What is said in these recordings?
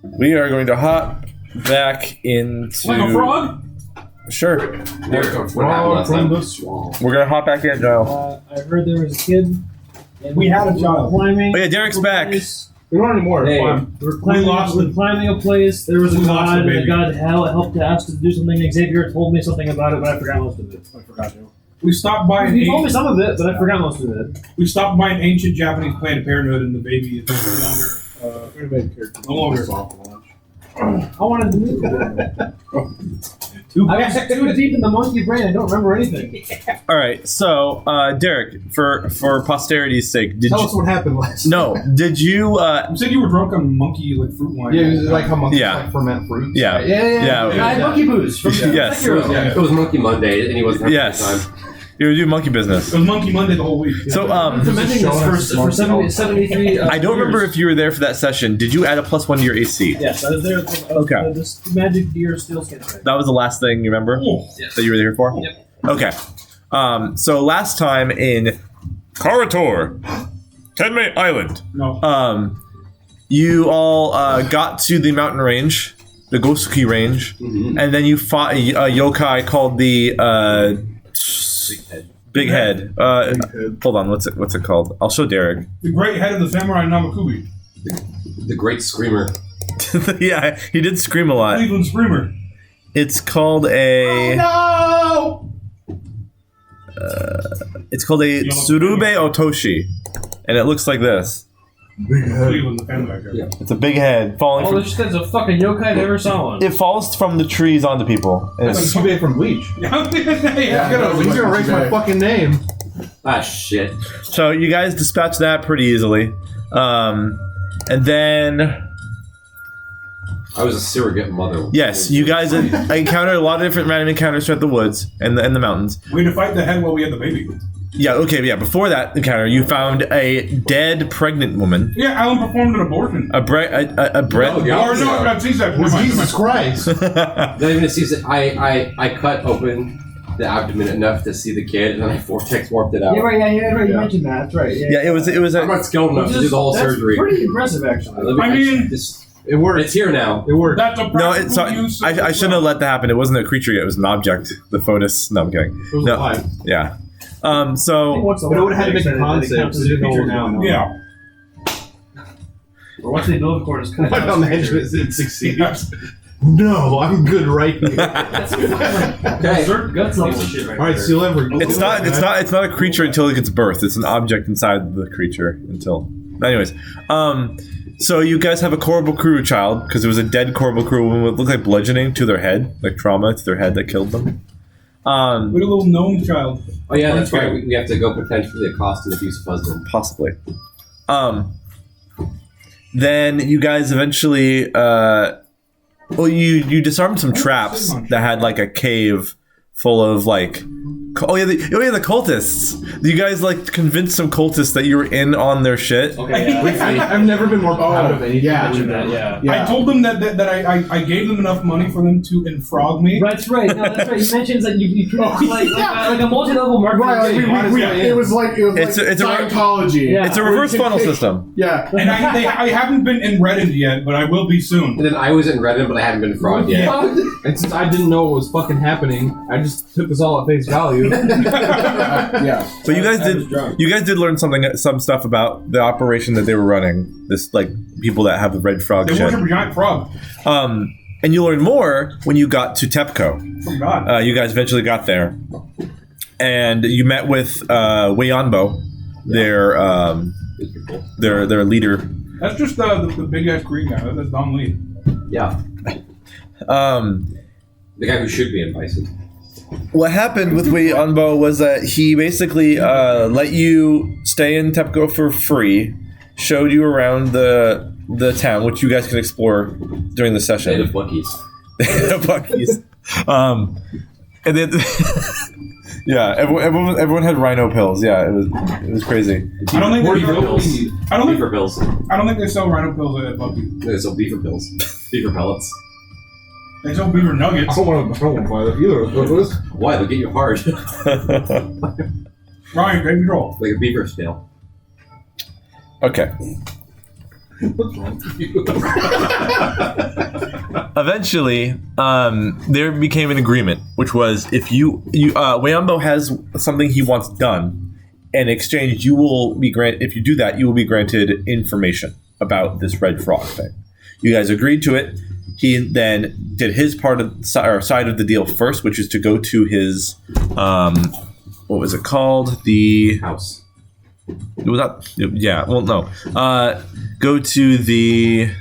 we are going to hop back into... Like a frog? Sure. Frog from the swamp. We're going to hop back in, Joe. I heard there was a kid. And We had a child. Climbing. Oh yeah, Derrick's back. We don't anymore. Hey. We're climbing a place. There was a god, and the god helped to ask us to do something. Xavier told me something about it, but I forgot most of it. I forgot to. We stopped by He told me some of it, but I forgot most of it. We stopped by an ancient Japanese Planned Parenthood, and the baby is no longer. I wanted to move. I got too deep in the monkey brain. I don't remember anything. All right, so Derrick, for posterity's sake, did Tell you? us what happened last. No, did you? You said you were drunk on monkey fruit wine. Yeah, it was like how monkeys Yeah. like ferment fruits. Yeah. Right? Yeah. I had monkey booze. From Yes. It was Monkey Monday, and he wasn't having Yes. a good time. You were doing monkey business. It was Monkey Monday the whole week. So Fermenting this for 73. I don't remember if you were there for that session. Did you add a +1 to your AC? Yes, I was there. Okay. This magic deer steel skin. That was the last thing you remember Yes. that you were there for. Yep. Okay. So last time in Kara-Tur, Tenmei Island, No. you all got to the mountain range, the Gosuki range, and then you fought a yokai called the Big Head. Hold on, what's it called? I'll show Derrick. The great head of the samurai Namakubi. The Great Screamer. Yeah, he did scream a lot. Cleveland Screamer. It's called a. No! It's called a Tsurube Otoshi, and it looks like this. Big head. Cleveland, the family back there. Yeah. It's a big head falling Oh, from. this shit's a fucking yokai I never saw one. It falls from the trees onto people. And That's it's- like Ebey from Bleach. Yeah. He's gonna erase my fucking name. Ah, shit. so you guys dispatch that pretty easily, and then I was a surrogate mother. yes, you guys encountered a lot of different random encounters throughout the woods and the mountains. We had to fight the head while we had the baby. Yeah, okay, yeah. Before that encounter, you found a dead pregnant woman. Yeah, Alan performed an abortion. A bread. Oh, yeah. Or no, not C-section. Jesus Christ. Not even a season. I cut open the abdomen enough to see the kid, and then I vortex warped it out. Yeah, right. You mentioned that. That's right. Yeah, it was. I'm not skilled enough to do the whole That's surgery. pretty impressive, actually. I mean- It worked. It's here now. It worked. That's a No, practical it's use. I shouldn't have let that happen. It wasn't a creature yet. It was an object. The Fotis. No, I'm kidding. It was No, alive. yeah. So What's the But it would've had to make a concept, so they didn't know what was going on. Yeah. Or once they build, of course, Why don't mention it succeeds? No, I'm good right here. Okay. Guts level shit right All right, there. seal ever. it's not a creature until it gets birthed. It's an object inside the creature until. Anyways, so you guys have a Korobokuru child because there was a dead Korobokuru woman with looked like bludgeoning to their head, like trauma to their head that killed them. Look at a little gnome child. Oh yeah, that's right. We have to go potentially accost an abusive husband. Possibly. Then you guys eventually, you disarmed some traps that had like a cave full of like, the cultists. You guys like convinced some cultists that you were in on their shit. Okay, yeah. I've never been more proud of anything. Yeah, than yeah. I told them that I gave them enough money for them to enfrog me. That's right. No, that's right. You mentioned that you created like a multi-level marketing. It was like It's a- Scientology. Yeah. It's a reverse funnel system. Yeah. And I haven't been enreddened yet, but I will be soon. And then I was in Reddit, but I haven't been fraud yet. And since I didn't know what was fucking happening, I just took this all at face value. Yeah. But you guys did learn some stuff about the operation that they were running. This like people that have the red frog They shit. worship a giant frog. And you learn more when you got to TEPCO. Oh God. You guys eventually got there, and you met with Weianbo, their leader. That's just the big ass Korean guy. That's Don Lee. Yeah. The guy who should be in Bison. What happened with Weianbo was that he basically let you stay in TEPCO for free, showed you around the town, which you guys can explore during the session. Native Buckies. Buckies. And then, yeah, everyone had rhino pills. Yeah, it was crazy. I don't think Beaver pills. I don't think Beaver pills. I don't think they sell rhino pills at Bucky's. They sell beaver pills. Beaver pellets. They sell beaver nuggets. I don't want to buy that either. Those. Why? They'll get you hard. Ryan, take control. Like a beaver snail. Okay. What's wrong with you? Eventually, there became an agreement, which was if Wayambo has something he wants done, in exchange, you will be granted. If you do that, you will be granted information about this red frog thing. You guys agreed to it. He then did his part of side of the deal first, which is to go to his what was it called? The House. It was not. Yeah. Well, no. Go to the.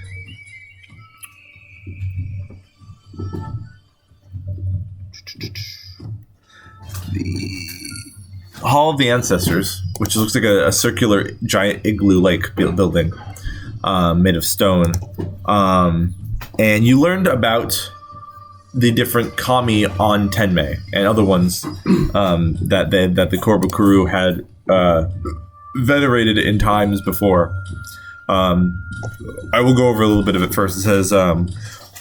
Hall of the Ancestors, which looks like a circular giant igloo-like building made of stone. And you learned about the different kami on Tenmei and other ones that the Korbukuru had venerated in times before. I will go over a little bit of it first. It says,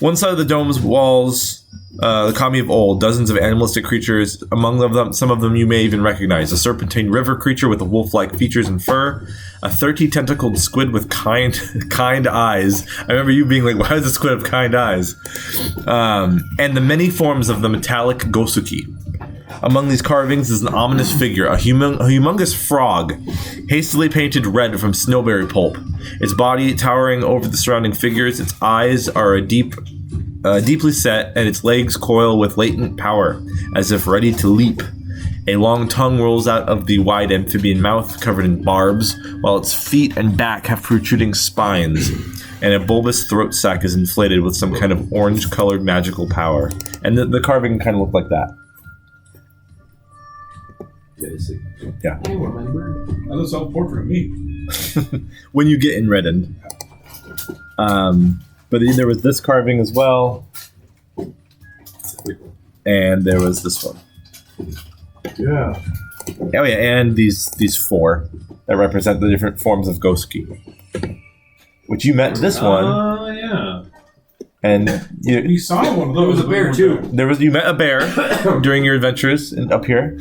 one side of the dome's walls, the kami of old, dozens of animalistic creatures, among them, some of them you may even recognize. A serpentine river creature with wolf-like features and fur, a 30-tentacled squid with kind eyes. I remember you being like, why does the squid have kind eyes? And the many forms of the metallic gosuki. Among these carvings is an ominous figure, a humongous frog, hastily painted red from snowberry pulp. Its body towering over the surrounding figures, its eyes are deeply set, and its legs coil with latent power, as if ready to leap. A long tongue rolls out of the wide amphibian mouth, covered in barbs, while its feet and back have protruding spines, and a bulbous throat sac is inflated with some kind of orange-colored magical power. And the carving kind of looked like that. Yeah. I remember. That looks self-portrait of me. When you get in reddened. But there was this carving as well. And there was this one. Yeah. Oh yeah, and these four that represent the different forms of Gosuki. Which you met this one. Oh, yeah. And We saw one of There those. was a bear too. you met a bear during your adventures up here.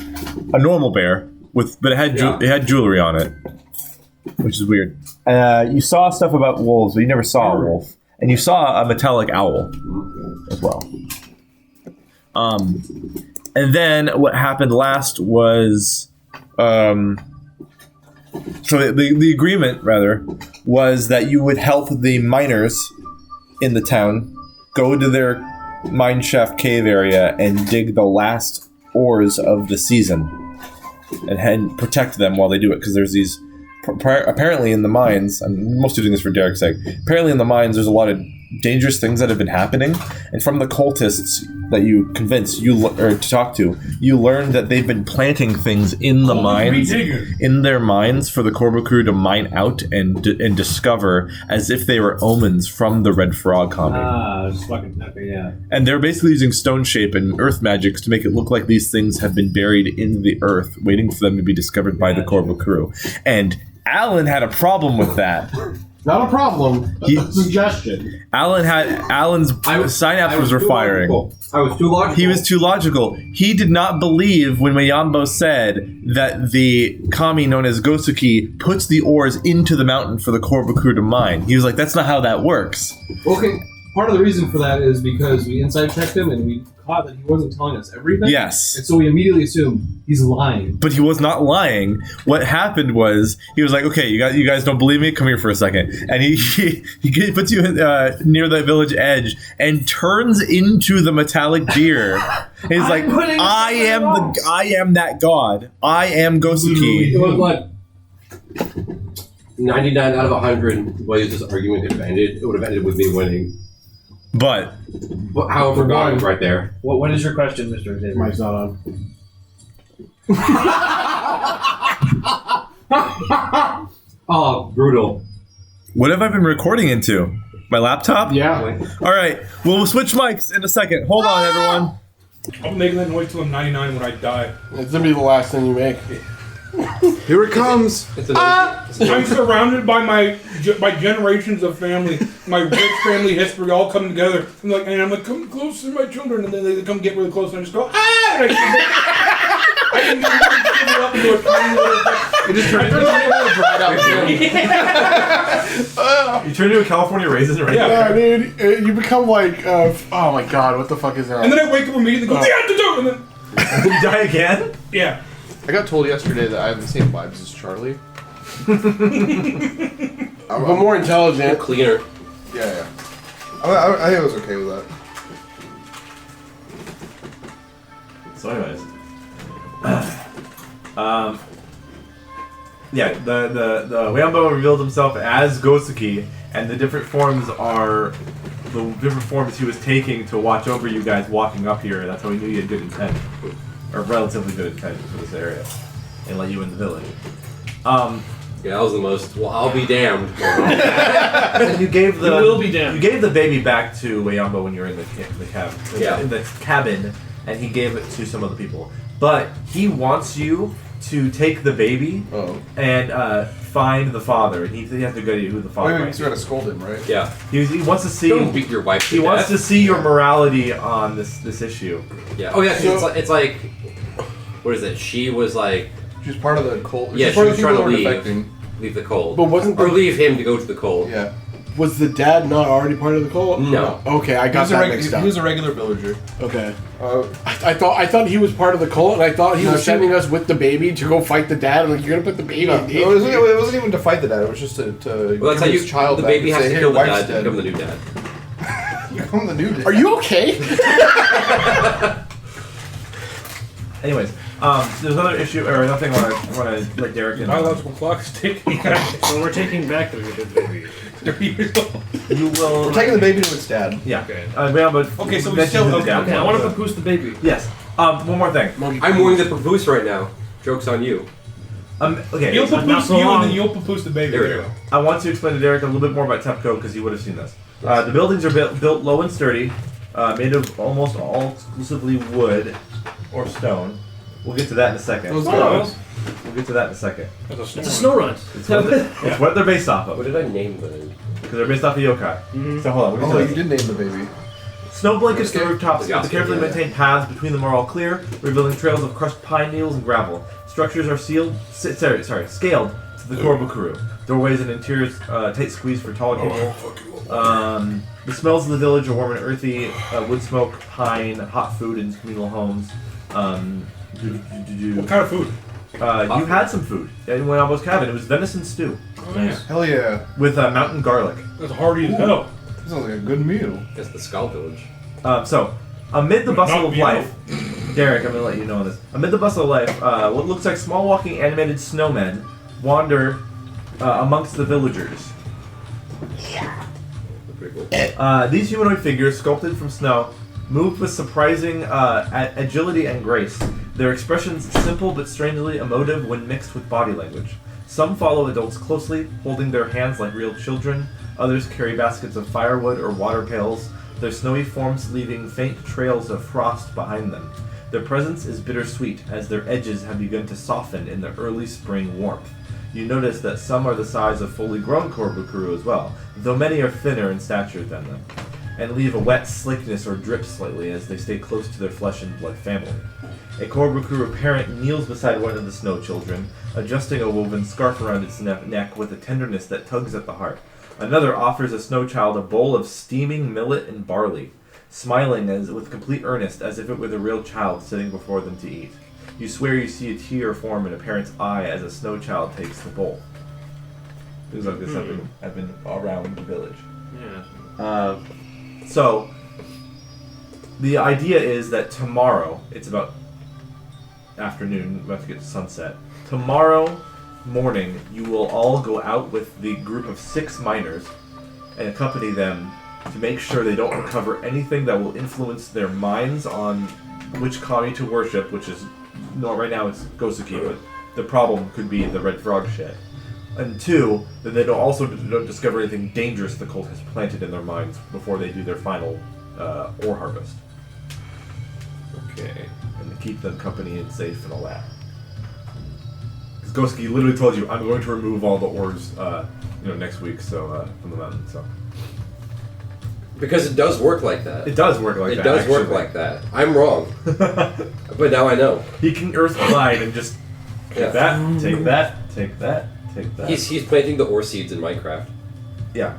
A normal bear but it had jewelry on it. Which is weird. You saw stuff about wolves, but you never saw a wolf. And you saw a metallic owl as well. And then what happened last was, so the agreement rather was that you would help the miners in the town go to their mine shaft cave area and dig the last ores of the season, and protect them while they do it, because there's these. Apparently in the mines, I'm mostly doing this for Derrick's sake, apparently in the mines there's a lot of dangerous things that have been happening, and from the cultists that you convinced to talk to, you learned that they've been planting things in the mines, in their mines, for the Korbukuru to mine out and discover, as if they were omens from the Red Frog comic. Just fucking okay, yeah. And they're basically using stone shape and earth magics to make it look like these things have been buried in the earth, waiting for them to be discovered by the Korbukuru. And Alan had a problem with that. Not a problem. A suggestion. Alan's synapses were firing. I was too logical. He was too logical. He did not believe when Mayambo said that the kami known as Gosuki puts the ores into the mountain for the Korbukuru to mine. He was like, that's not how that works. Okay, part of the reason for that is because we inside checked him and we caught that he wasn't telling us everything. Yes. And so we immediately assumed he's lying. But he was not lying. What happened was, he was like, okay, you guys don't believe me? Come here for a second. And he puts you near the village edge and turns into the metallic deer. He's like, I am that god. I am Gosuki. It was like 99 out of 100 ways this argument could have ended. It would have ended with me winning. But however, God was right there. What is your question, Mr. Xavier? Mike's not on. Oh, brutal. what have I been recording into? My laptop? Yeah. All right. Well, we'll switch mics in a second. Hold on, everyone. I'm making that noise till I'm 99 when I die. It's gonna be the last thing you make. Here it comes. I'm surrounded by my generations of family, my rich family history, all coming together. I'm like, come close to my children, and then they come get really close, and I just go, ah! And I can shrivel up into a tiny little. It just turned into a dried out. You turn into a California raisin right Yeah, dude. You become like, oh my god, what the fuck is that? And then I wake up immediately, and go, and then You die again? yeah. I got told yesterday that I have the same vibes as Charlie. I'm more intelligent. Cleaner. Yeah. I think I was okay with that. So anyways. Yeah, the Wayambo revealed himself as Gosuke, and the different forms are the different forms he was taking to watch over you guys walking up here. That's how he knew you had good intent. Or relatively good intent for this area. And let you in the village. Yeah, that was the most. Well, I'll be damned. And you gave the You will be damned. You gave the baby back to Wayambo when you were in the cabin, and he gave it to some other people. But he wants you to take the baby and find the father, and he has to go to who the father is. You got to scold him, right? Yeah. He wants to see. Don't beat your wife. He wants to see your morality on this issue. Yeah. Oh yeah. 'Cause it's like, what is it? She was like. She's part of the cult. Yeah, She's she part of was the trying to people who are leave. defecting. Leave the cold. But wasn't or the- leave him to go to the cold. Yeah. Was the dad not already part of the cult? No. Okay, I got that mixed up. He was a regular villager. Okay. I thought he was part of the cult, and I thought he was sending us with the baby to go fight the dad. I'm like, you're gonna put the baby in It wasn't even to fight the dad. It was just to Well, that's how his child the back baby and has say, to hey, kill the wife's dad to dead. become the new dad. Become the new dad. Are you okay? Anyways, there's another issue or nothing. I want to let Derrick in. Biological clock is ticking. So we're taking back the baby. 30 years old. You will. We're taking the baby to its dad. Yeah. Okay. Okay, so we mention still- the okay, dad. Okay, I want to papoose the baby. Yes. One more thing. I'm wearing the papoose right now. Joke's on you. Okay. You'll Not papoose so you, long. and then you'll papoose the baby. There we go. I want to explain to Derrick a little bit more about TEPCO because you would have seen this. The buildings are built low and sturdy, made of almost all exclusively wood or stone. We'll get to that in a second. Those Oh. girls. We'll get to that in a second. It's a snow run. It's what they're based off What of. did I name them? Because they're based off of yokai. So hold on. We'll get Oh, to you this. did name the baby. Snow blankets the Okay. rooftops, Yeah. but the carefully Yeah. maintained paths between them are all clear, revealing trails of crushed pine needles and gravel. Structures are scaled to the Korobukuru. Doorways and interiors tight squeeze for taller people. The smells of the village are warm and earthy. Wood smoke, pine, hot food in communal homes. What kind of food? You had some food in Wayambo's cabin. It was venison stew Nice. Hell yeah. with mountain garlic. That's hearty as hell. This sounds like a good meal. That's the Skull Village. So, amid the bustle of Not life, Derrick, I'm going to let you know this. Amid the bustle of life, what looks like small walking animated snowmen wander amongst the villagers. Pretty cool. These humanoid figures, sculpted from snow, move with surprising agility and grace. Their expressions simple but strangely emotive when mixed with body language. Some follow adults closely, holding their hands like real children. Others carry baskets of firewood or water pails, their snowy forms leaving faint trails of frost behind them. Their presence is bittersweet, as their edges have begun to soften in the early spring warmth. You notice that some are the size of fully grown Korobukuru as well, though many are thinner in stature than them, and leave a wet slickness or drip slightly as they stay close to their flesh and blood family. A Korobukuru parent kneels beside one of the snow children, adjusting a woven scarf around its neck with a tenderness that tugs at the heart. Another offers a snow child a bowl of steaming millet and barley, smiling with complete earnest as if it were the real child sitting before them to eat. You swear you see a tear form in a parent's eye as a snow child takes the bowl. Things like this have been around the village. Yeah. So, the idea is that tomorrow, it's about afternoon, about to get to sunset. Tomorrow morning, you will all go out with the group of 6 miners and accompany them to make sure they don't recover anything that will influence their minds on which kami to worship, which is, no, right now it's Gosuke, but the problem could be the red frog shit. And 2, that they don't discover anything dangerous the cult has planted in their minds before they do their final ore harvest. Okay. And to keep them company and safe and all that. Goski literally told you, I'm going to remove all the ores, next week, so, from the mountain, so. Because it does work like that. It does work like that, It does work like that. I'm wrong. But now I know. He can earth glide and just take that, take that, take that, take that. He's planting the ore seeds in Minecraft. Yeah.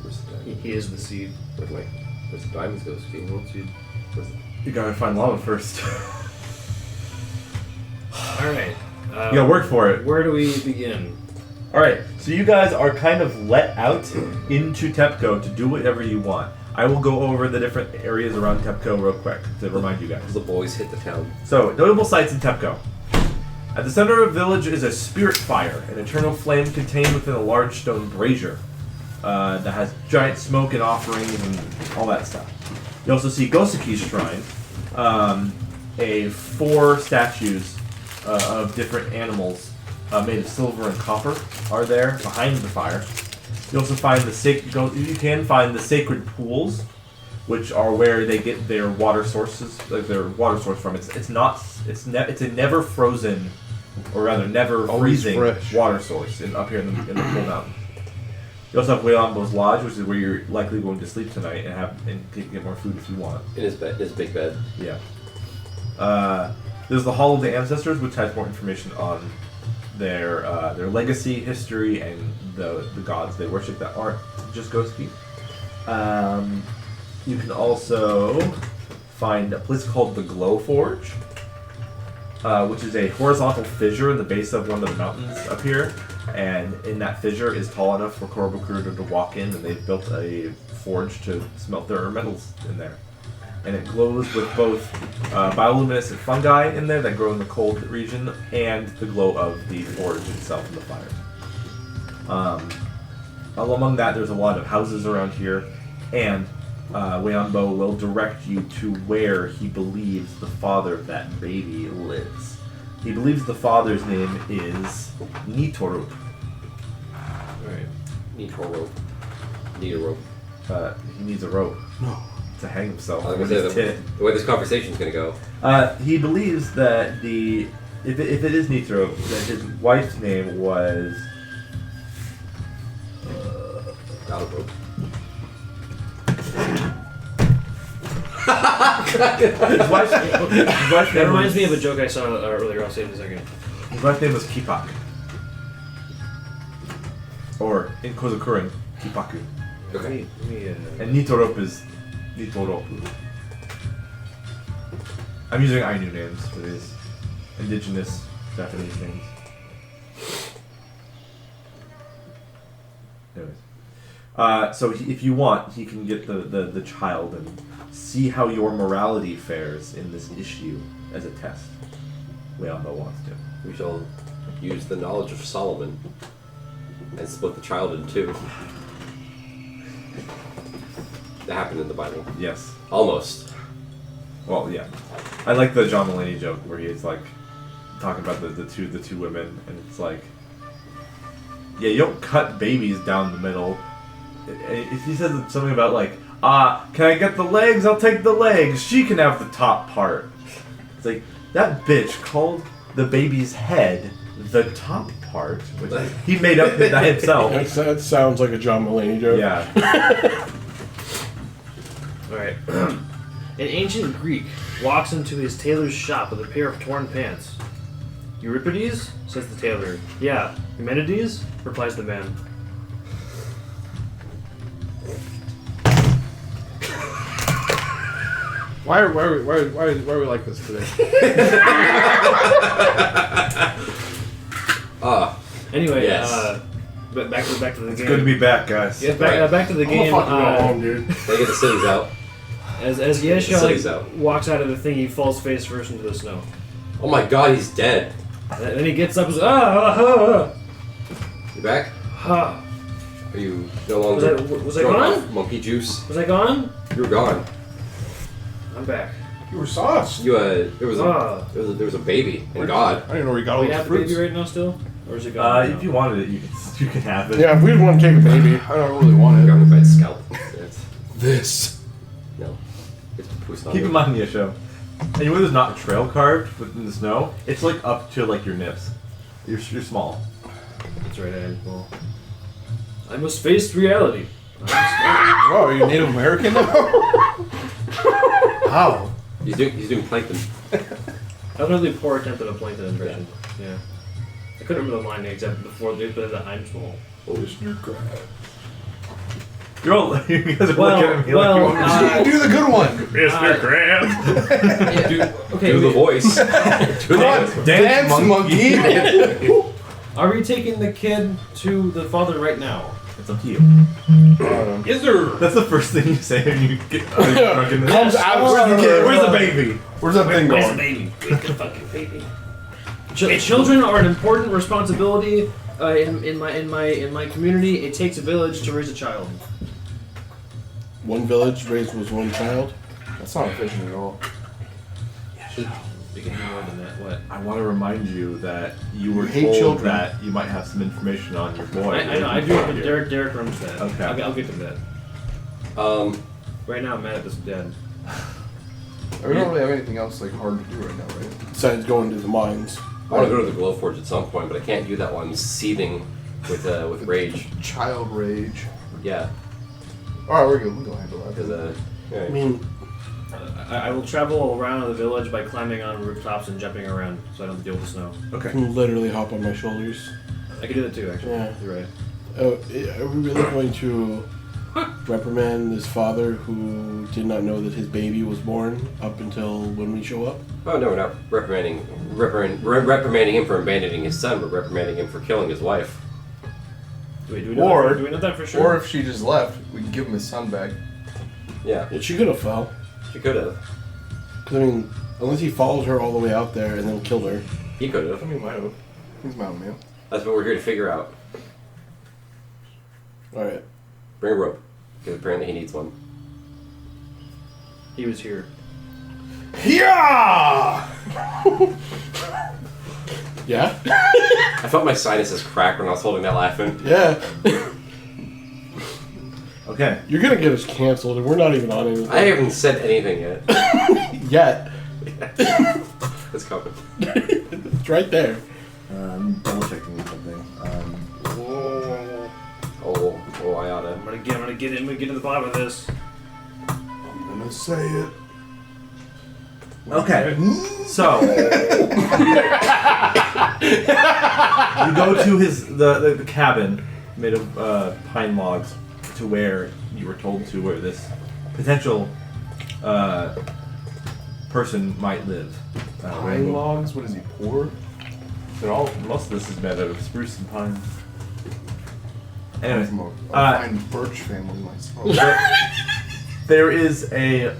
Where's the, He is the seed. where's the diamonds go, Ski? You gotta find lava first. Alright. You gotta work for it. Where do we begin? Alright, so you guys are kind of let out into TEPCO to do whatever you want. I will go over the different areas around TEPCO real quick to remind you guys. The boys hit the town. So, notable sites in TEPCO. At the center of the village is a spirit fire, an eternal flame contained within a large stone brazier that has giant smoke and offerings and all that stuff. You also see Goseki's shrine, 4 statues of different animals made of silver and copper are there behind the fire. You also find you can find the sacred pools, which are where they get their water sources, like their water source from. It's a never frozen, or rather never freezing water source up here in the cool mountain. You also have Welambo's Lodge, which is where you're likely going to sleep tonight and get more food if you want. In his big bed. Yeah. There's the Hall of the Ancestors, which has more information on their legacy, history, and the gods they worship that aren't just Goski. You can also find a place called the Glow Forge, which is a horizontal fissure in the base of one of the mountains up here, and in that fissure is tall enough for Korobokuro to walk in, and they've built a forge to smelt their metals in there. And it glows with both bioluminescent fungi in there that grow in the cold region and the glow of the forge itself in the fire. Among that, there's a lot of houses around here, and Weambo will direct you to where he believes the father of that baby lives. He believes the father's name is Nitorup. Alright. Need a rope. Need a rope. He needs a rope. No. To hang himself. I was gonna say, the way this conversation's gonna go. He believes that if it is Nitro, that his wife's name was Out of rope. his wife's That name reminds me of a joke I saw earlier. I'll say it in a second. His wife's name was Kipak. Or in Kozukurin, Kipaku. Okay. And Nitoropu is Nitoropu. I'm using Ainu names for these indigenous Japanese names. Anyways. So if you want, he can get the child and see how your morality fares in this issue as a test. Weambo wants to. We shall use the knowledge of Solomon and split the child in 2. That happened in the Bible. Yes. Almost. Well, yeah. I like the John Mulaney joke where he's like talking about the two women, and it's like, yeah, you don't cut babies down the middle. If he says something about like, can I get the legs? I'll take the legs. She can have the top part. It's like, that bitch called the baby's head the top part, which he made up that himself. That sounds like a John Mulaney joke. Yeah. Alright. An ancient Greek walks into his tailor's shop with a pair of torn pants. Euripides? Says the tailor. Yeah. Eumenides? Replies the man. Why are we like this today? Anyway, Yes. but back to the game. Good to be back, guys. Yeah, back to the game. I'm gonna fucking go home, dude. They get the cities out. As The city's Yeshua out. walks out of the thing, he falls face first into the snow. Oh my god, he's dead. And then he gets up and You back? ah. Are you no longer Was I drunk gone? off monkey juice? Was I gone? You were gone. I'm back. You were sauced. You there was a baby in God. I didn't know where you got all We those have the baby fruits. right now still? Or is it gone? If you wanted it, you can have it. Yeah, if we want to take a baby, I don't really want You're it. on the bed scalp. It's, This. no. It's Keep in mind, Yesho, anywhere there's not a trail carved within the snow, it's like up to like your nips. You're small. That's right, I am small. I must face reality. Whoa, are you Native American now? How? He's doing plankton. That was a really poor attempt at a plankton impression. Yeah. I couldn't remember the line except before they put that I'm small. You're all, you guys are Well, looking at me well, like you want Do the good one. Mr. Krabs. Okay, Do the voice. Do the Dance monkey. are we taking the kid to the father right now? It's up to you. Is there? That's the first thing you say when you get drunk in Comes this. out. Where's the baby? Where's that thing Where's the going? baby? Where's the fucking baby? Children are an important responsibility in my community. It takes a village to raise a child. One village raised was one child. That's not efficient at all. We can do more than that. What? I want to remind you that you were hate told children. that you might have some information on your boy. I know. I do it with Derrick runs that. Okay. I'll get to that. Right now, I'm mad at this dad. We don't really have anything else like hard to do right now, right? Besides going to the mines. I want to go to the Glowforge at some point, but I can't do that while I'm seething with rage. Child rage. Yeah, Alright, we're good. We'll go handle that. because I mean, I will travel around the village by climbing on rooftops and jumping around, so I don't deal with the snow. you can literally hop on my shoulders. I can do that too, actually. Yeah. You're right. Are we really going to reprimand this father who did not know that his baby was born up until when we show up? oh no, we're not reprimanding him for abandoning his son. We're reprimanding him for killing his wife. Wait, do we know do we know that for sure? Or if she just left, we can give him his son back. Yeah, Yeah, she could have fell. she could have. Because, I mean, unless he followed her all the way out there and then killed her. He could I have. mean, might have. He's mountain man. That's what we're here to figure out. Alright. Bring a rope, because apparently he needs one. He was here. Yeah! Yeah? I felt my sinuses crack when I was holding that laughing. Yeah. Okay. You're gonna get us canceled and we're not even on anything. I haven't said anything yet. Yet. It's coming. It's right there. Double checking something. Oh, I oughta. I'm gonna get to the bottom of this. I'm gonna say it. Okay. So you go to the cabin made of pine logs to where you were told to where this potential person might live. Pine logs? What is he, poor? Most of this is made out of spruce and pine. I'm Anyway, from a fine birch family myself. there is a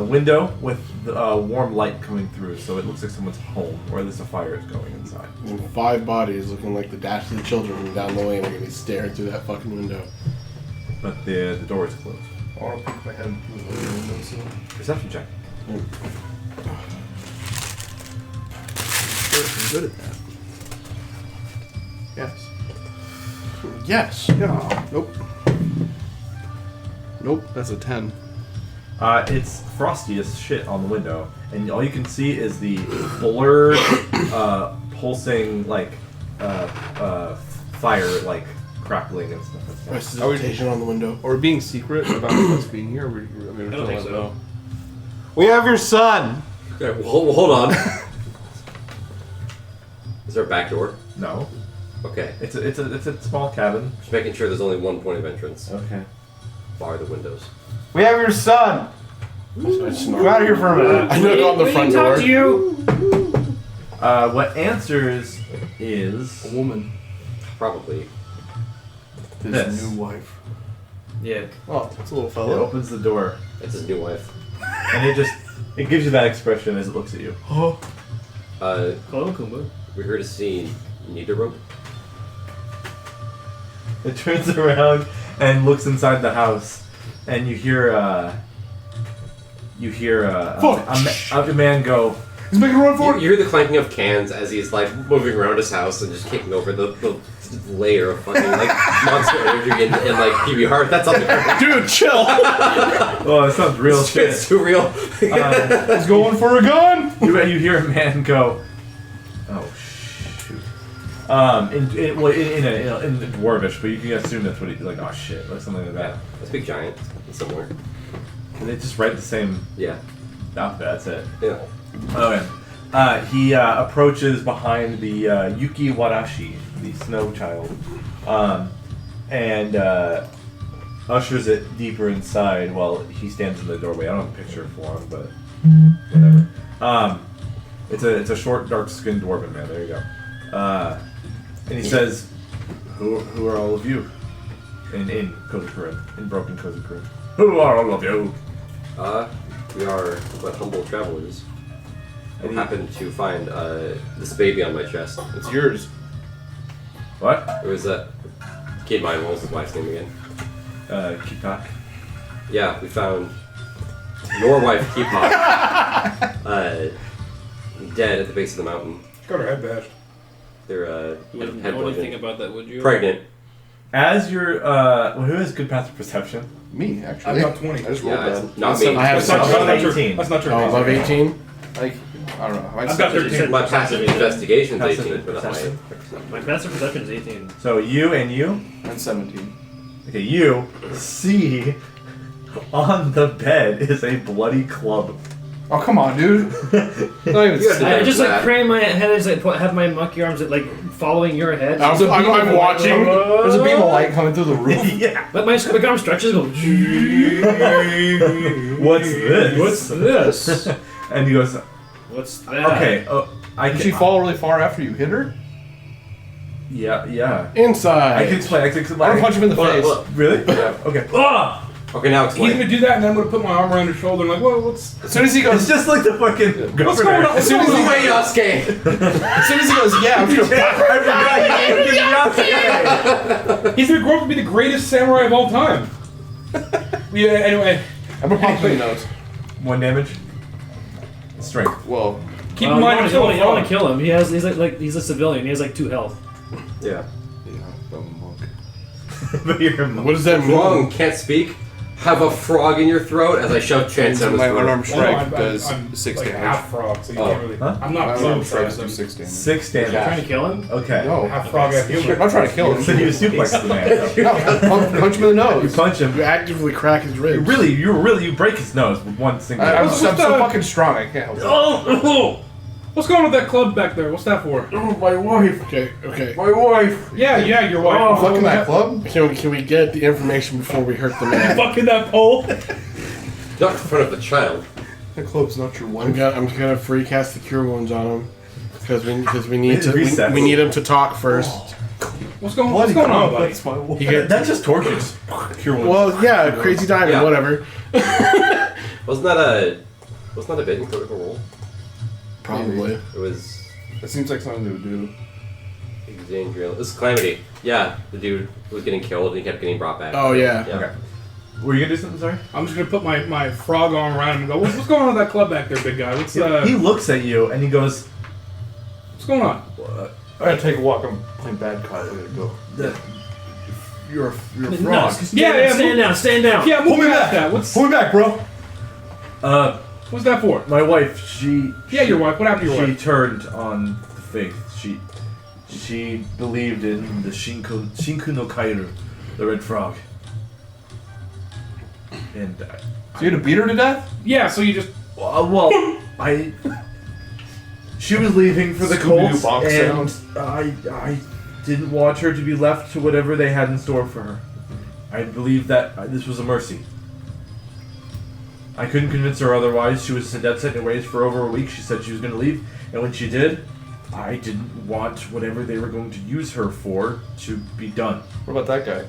window with warm light coming through, so it looks like someone's home, or at least a fire is going inside. And 5 bodies looking like the Dash of the Children down the lane are gonna be staring through that fucking window. But the door is closed. I want to peek my head through the windowsill. Perception check. I'm good at that. Yes. Yes. Yeah. Nope. Nope, that's a 10. It's frosty as shit on the window, and all you can see is the blurred, pulsing fire crackling and stuff. Prestidigitation on the window. Are we being secret about us being here? We're I don't think so. We have your son! Okay, well, hold on. Is there a back door? No, Okay. it's a small cabin. Just making sure there's only one point of entrance. Okay. Bar the windows. We have your son! Come out here for a minute. I knock on the front door. To you. What answers is A woman. Probably. His This. new wife. Yeah. Oh, it's a little it fellow. opens the door, That's his new wife. and it gives you that expression as it looks at you. Oh. Hello, Kumba. We're here to see. You need a rope? It turns around and looks inside the house, and you hear a man go. He's making a run for You hear the clanking of cans as he's moving around his house and just kicking over the layer of fucking monster energy and PBR. That's all. Dude, chill! Oh, that sounds real shit. It's too real. He's going for a gun! You hear a man go. Oh shoot. In Dwarvish, but you can assume that's what he's like. Oh shit, like something like that. Yeah, I speak giant. It's similar. They just write the same Yeah. alphabet. That's it. Yeah. Okay. He approaches behind the Yuki Warashi, the snow child, and ushers it deeper inside while he stands in the doorway. I don't have a picture for him, but whatever. It's a short, dark-skinned dwarven man. There you go. And he says, "Who are all of you?" In Kozakurin, in broken Kozakurin. Who are all of you? We are but humble travelers. I And happened to find this baby on my chest. It's yours. What? It was keep in mind, what was his wife's name again? Kipak. Yeah, we found your wife, Keepok, dead at the base of the mountain. Got her head bashed. They're You wouldn't head know anything bludgeoned. about that, would you? Pregnant. As you're, who has good passive perception? Me, actually. I've got 20. I just rolled Yeah, bad. it's not me. I have That's not, Above that's not 18. true. That's not true. Oh, above 18? Like, I don't know. I've got 13. My passive investigation's Passive 18, but not my perception. My passive perception is 18. So you and you? And 17. Okay, you see on the bed is a bloody club. Oh, come on, dude. Not even You gotta I just like that. crane my head and just like have my monkey arms like following your head. I'm watching. There's a beam of light coming through the roof. Yeah. But my arm stretches and go. What's this? What's this? And he goes, What's that? okay, I Did can. she fall really far after you hit her? Yeah. Inside. I can explain. I can explain. I'm gonna punch him in the face. Look. Really? Yeah. Okay. Ah! Okay, now He's explain. gonna do that, and then I'm gonna put my arm around his shoulder and like, whoa, what's? As soon as he It's goes, just like the fucking What's going on? as soon as he Wait, goes, Yasuke! as soon as he goes, yeah, I'm just gonna. I forgot you He's gonna grow up to be the greatest samurai of all time. Yeah. Anyway, I'm gonna pop him in the nose. 1 damage. Strength. Well, keep in mind I'm you still don't a want to frog. kill him. He's like he's a civilian. He has like 2 health. Yeah. But you're What does that mean? Wrong, can't speak. Have a frog in your throat as I shove chance down his my throat. unarmed Well, no, strike I'm does I'm 6 like damage. half frog, so you Oh. can't really. Huh? I'm My not unarmed close. strike So do 6 damage. 6 damage. Trying to kill him? Okay. No, half frog, half I'm human. not trying to kill So him. you suplex the man. No, punch him in the You nose. punch him. You actively crack his ribs. You break his nose with one single. I'm What's so the- fucking strong, I can't help it. Oh! What's going on with that club back there? What's that for? Oh, my wife. Okay. My wife. Yeah, your wife. Oh, fucking that club? Can we get the information before we hurt the man? Fucking that pole. Not in front of the child. That club's not your I'm wife. gonna free cast the cure wounds on him because we need to Resets. we need him to talk first. What's going on, buddy? That's my wife. He get, That's just tortures. Cure wounds. well, yeah, crazy diamond, Yeah. whatever. Wasn't that a bit in Critical Role? Probably. It was It seems like something they would do. Xavier. This is Calamity. Yeah, the dude was getting killed and he kept getting brought back. Oh yeah. Yeah. Okay. Were you gonna do something? Sorry. I'm just gonna put my frog arm around him and go, what's going on with that club back there, big guy? What's He looks at you and he goes, what's going on? I gotta take a walk. I'm playing bad cop. I gotta go. "You're a No, frog." stand down. Yeah, move me past back. that. What's Pull me back, bro. what's that for? My wife, she Yeah, your wife. What happened to your she wife? turned on the faith. She believed in the Shinku no Kairu, the red frog. And So you had to beat her to death? Yeah, so you just she was leaving for the Scooby-Doo Colts, box and sound. I didn't want her to be left to whatever they had in store for her. I believed that this was a mercy. I couldn't convince her otherwise. She was dead set in her ways for over a week. She said she was going to leave, and when she did, I didn't want whatever they were going to use her for to be done. What about that guy?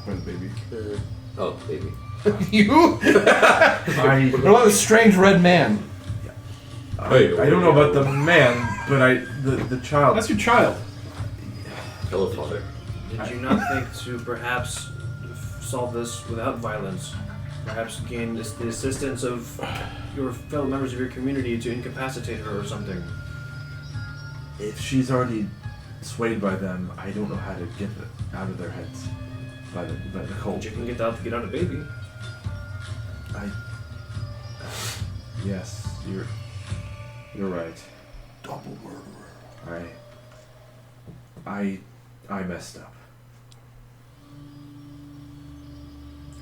Point the baby. Oh, baby. You? What I about this strange red man? I don't know about the man, but the child. that's your child. Hello, father. Did you not think to perhaps solve this without violence? Perhaps gain the assistance of your fellow members of your community to incapacitate her or something? If she's already swayed by them, I don't know how to get it out of their heads by the cold. You can get out a baby. Yes, you're right. Double murderer. I messed up.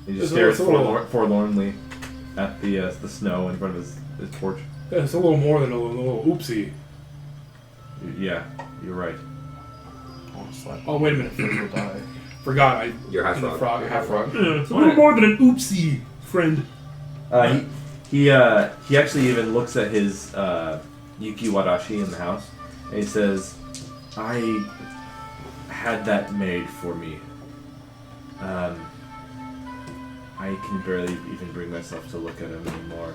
He It's just a stares little- forlornly at the snow in front of his porch. It's a little more than a little oopsie. Yeah, you're right. Oh, wait a minute. First will die. Forgot. You're half I'm the frog. frog. You're half frog. It's a little more than an oopsie, friend. He actually even looks at his Yuki Wadashi in the house, and he says, "I had that made for me. I can barely even bring myself to look at him anymore.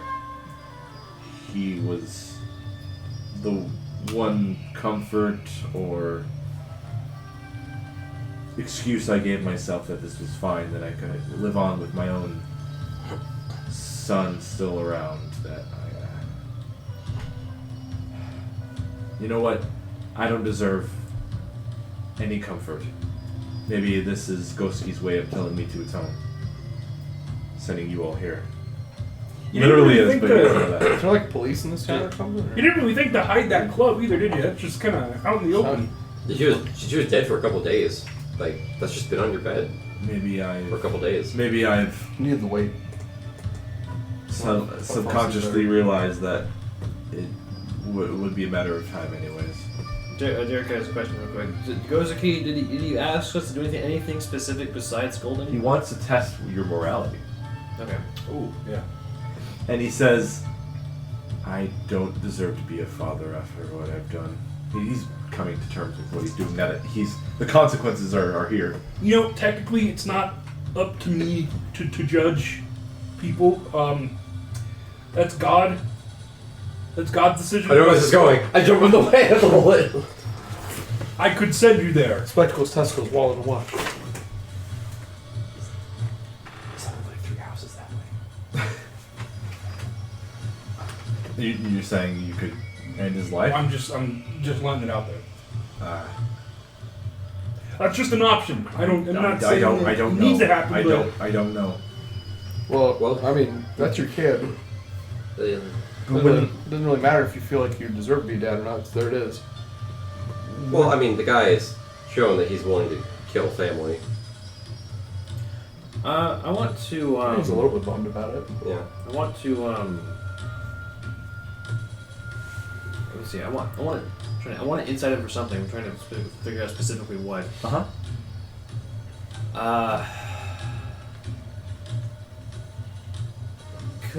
He was the one comfort or excuse I gave myself that this was fine, that I could live on with my own son still around, that you know what? I don't deserve any comfort. Maybe this is Goski's way of telling me to atone. Sending you all here. You didn't Literally really is, think but he doesn't know Is that. there like police in this town or something? You didn't really think to hide that club either, did you? That's just kind of out in the open. She was dead for a couple days. Like, that's just been on your bed Maybe for a couple days. I've You need the weight. subconsciously realized that it would be a matter of time anyways. Derrick has a question real quick. Gozuki, did he ask us to do anything specific besides scolding? He wants to test your morality. Okay. Oh, yeah. And he says, I don't deserve to be a father after what I've done. He's coming to terms with what he's doing. Now that the consequences are here. You know, technically, it's not up to me to judge people. That's God. That's God's decision. I know where this is going. I jumped in the way of the bullet. I could send you there. Spectacles, testicles, wallet, and watch. Sounded like 3 houses that way. You're saying you could end his life? I'm just letting it out there. That's just an option. I'm not saying I it don't needs know. to happen. I don't know. Well, I mean, that's your kid. It doesn't really matter if you feel like you deserve to be dad or not. There it is. Well, I mean, the guy has shown that he's willing to kill family. I want to. I was a little bit bummed about it. Yeah. I want to. Let me see. I want an insight in for something. I'm trying to figure out specifically what.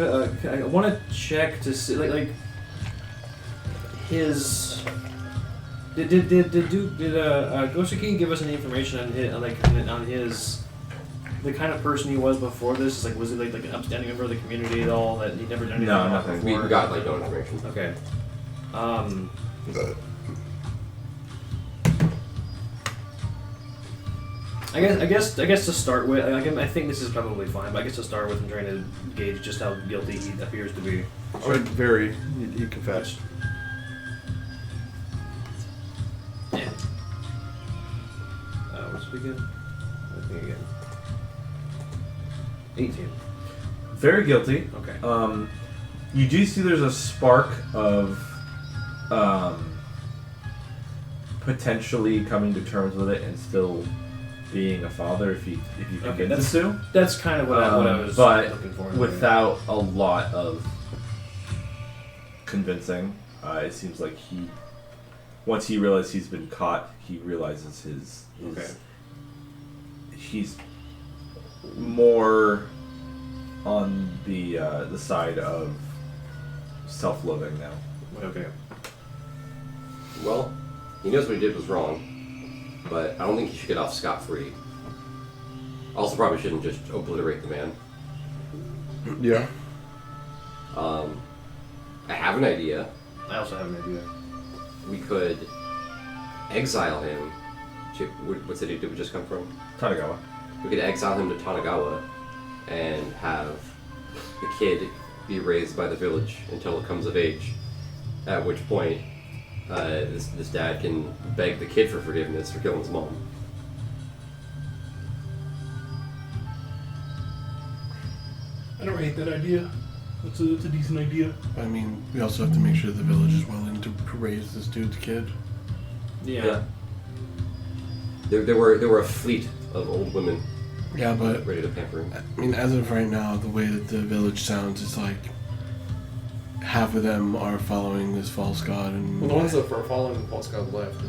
I want to check to see like his. Did Gosuke give us any information on his the kind of person he was before this? It's like, was he like an upstanding member of the community at all that he never done anything No, wrong nothing. before? We got like no information. Okay. I guess to start with, I think this is probably fine. But I guess to start with, I'm trying to gauge just how guilty he appears to be. Very. He confessed. Yeah. What's it again? I think again. 18. Very guilty. Okay. You do see there's a spark of potentially coming to terms with it and still being a father if you convince us to. That's kind of what I was but looking for. without a lot of convincing. It seems like once he realizes he's been caught, he realizes his Okay. He's more on the side of self-loathing now. Okay. Well, he knows what he did was wrong, but I don't think he should get off scot-free. Also, probably shouldn't just obliterate the man. Yeah. I have an idea. I also have an idea. We could exile him. What city did we just come from? Tanagawa. We could exile him to Tanagawa and have the kid be raised by the village until it comes of age. At which point, this dad can beg the kid for forgiveness for killing his mom. I don't hate that idea. That's a decent idea. I mean, we also have to make sure the village is willing to raise this dude's kid. Yeah. There were a fleet of old women Yeah, but ready to pamper him. I mean, as of right now, the way that the village sounds, it's like half of them are following this false god, and Well, the ones that are following the false god left.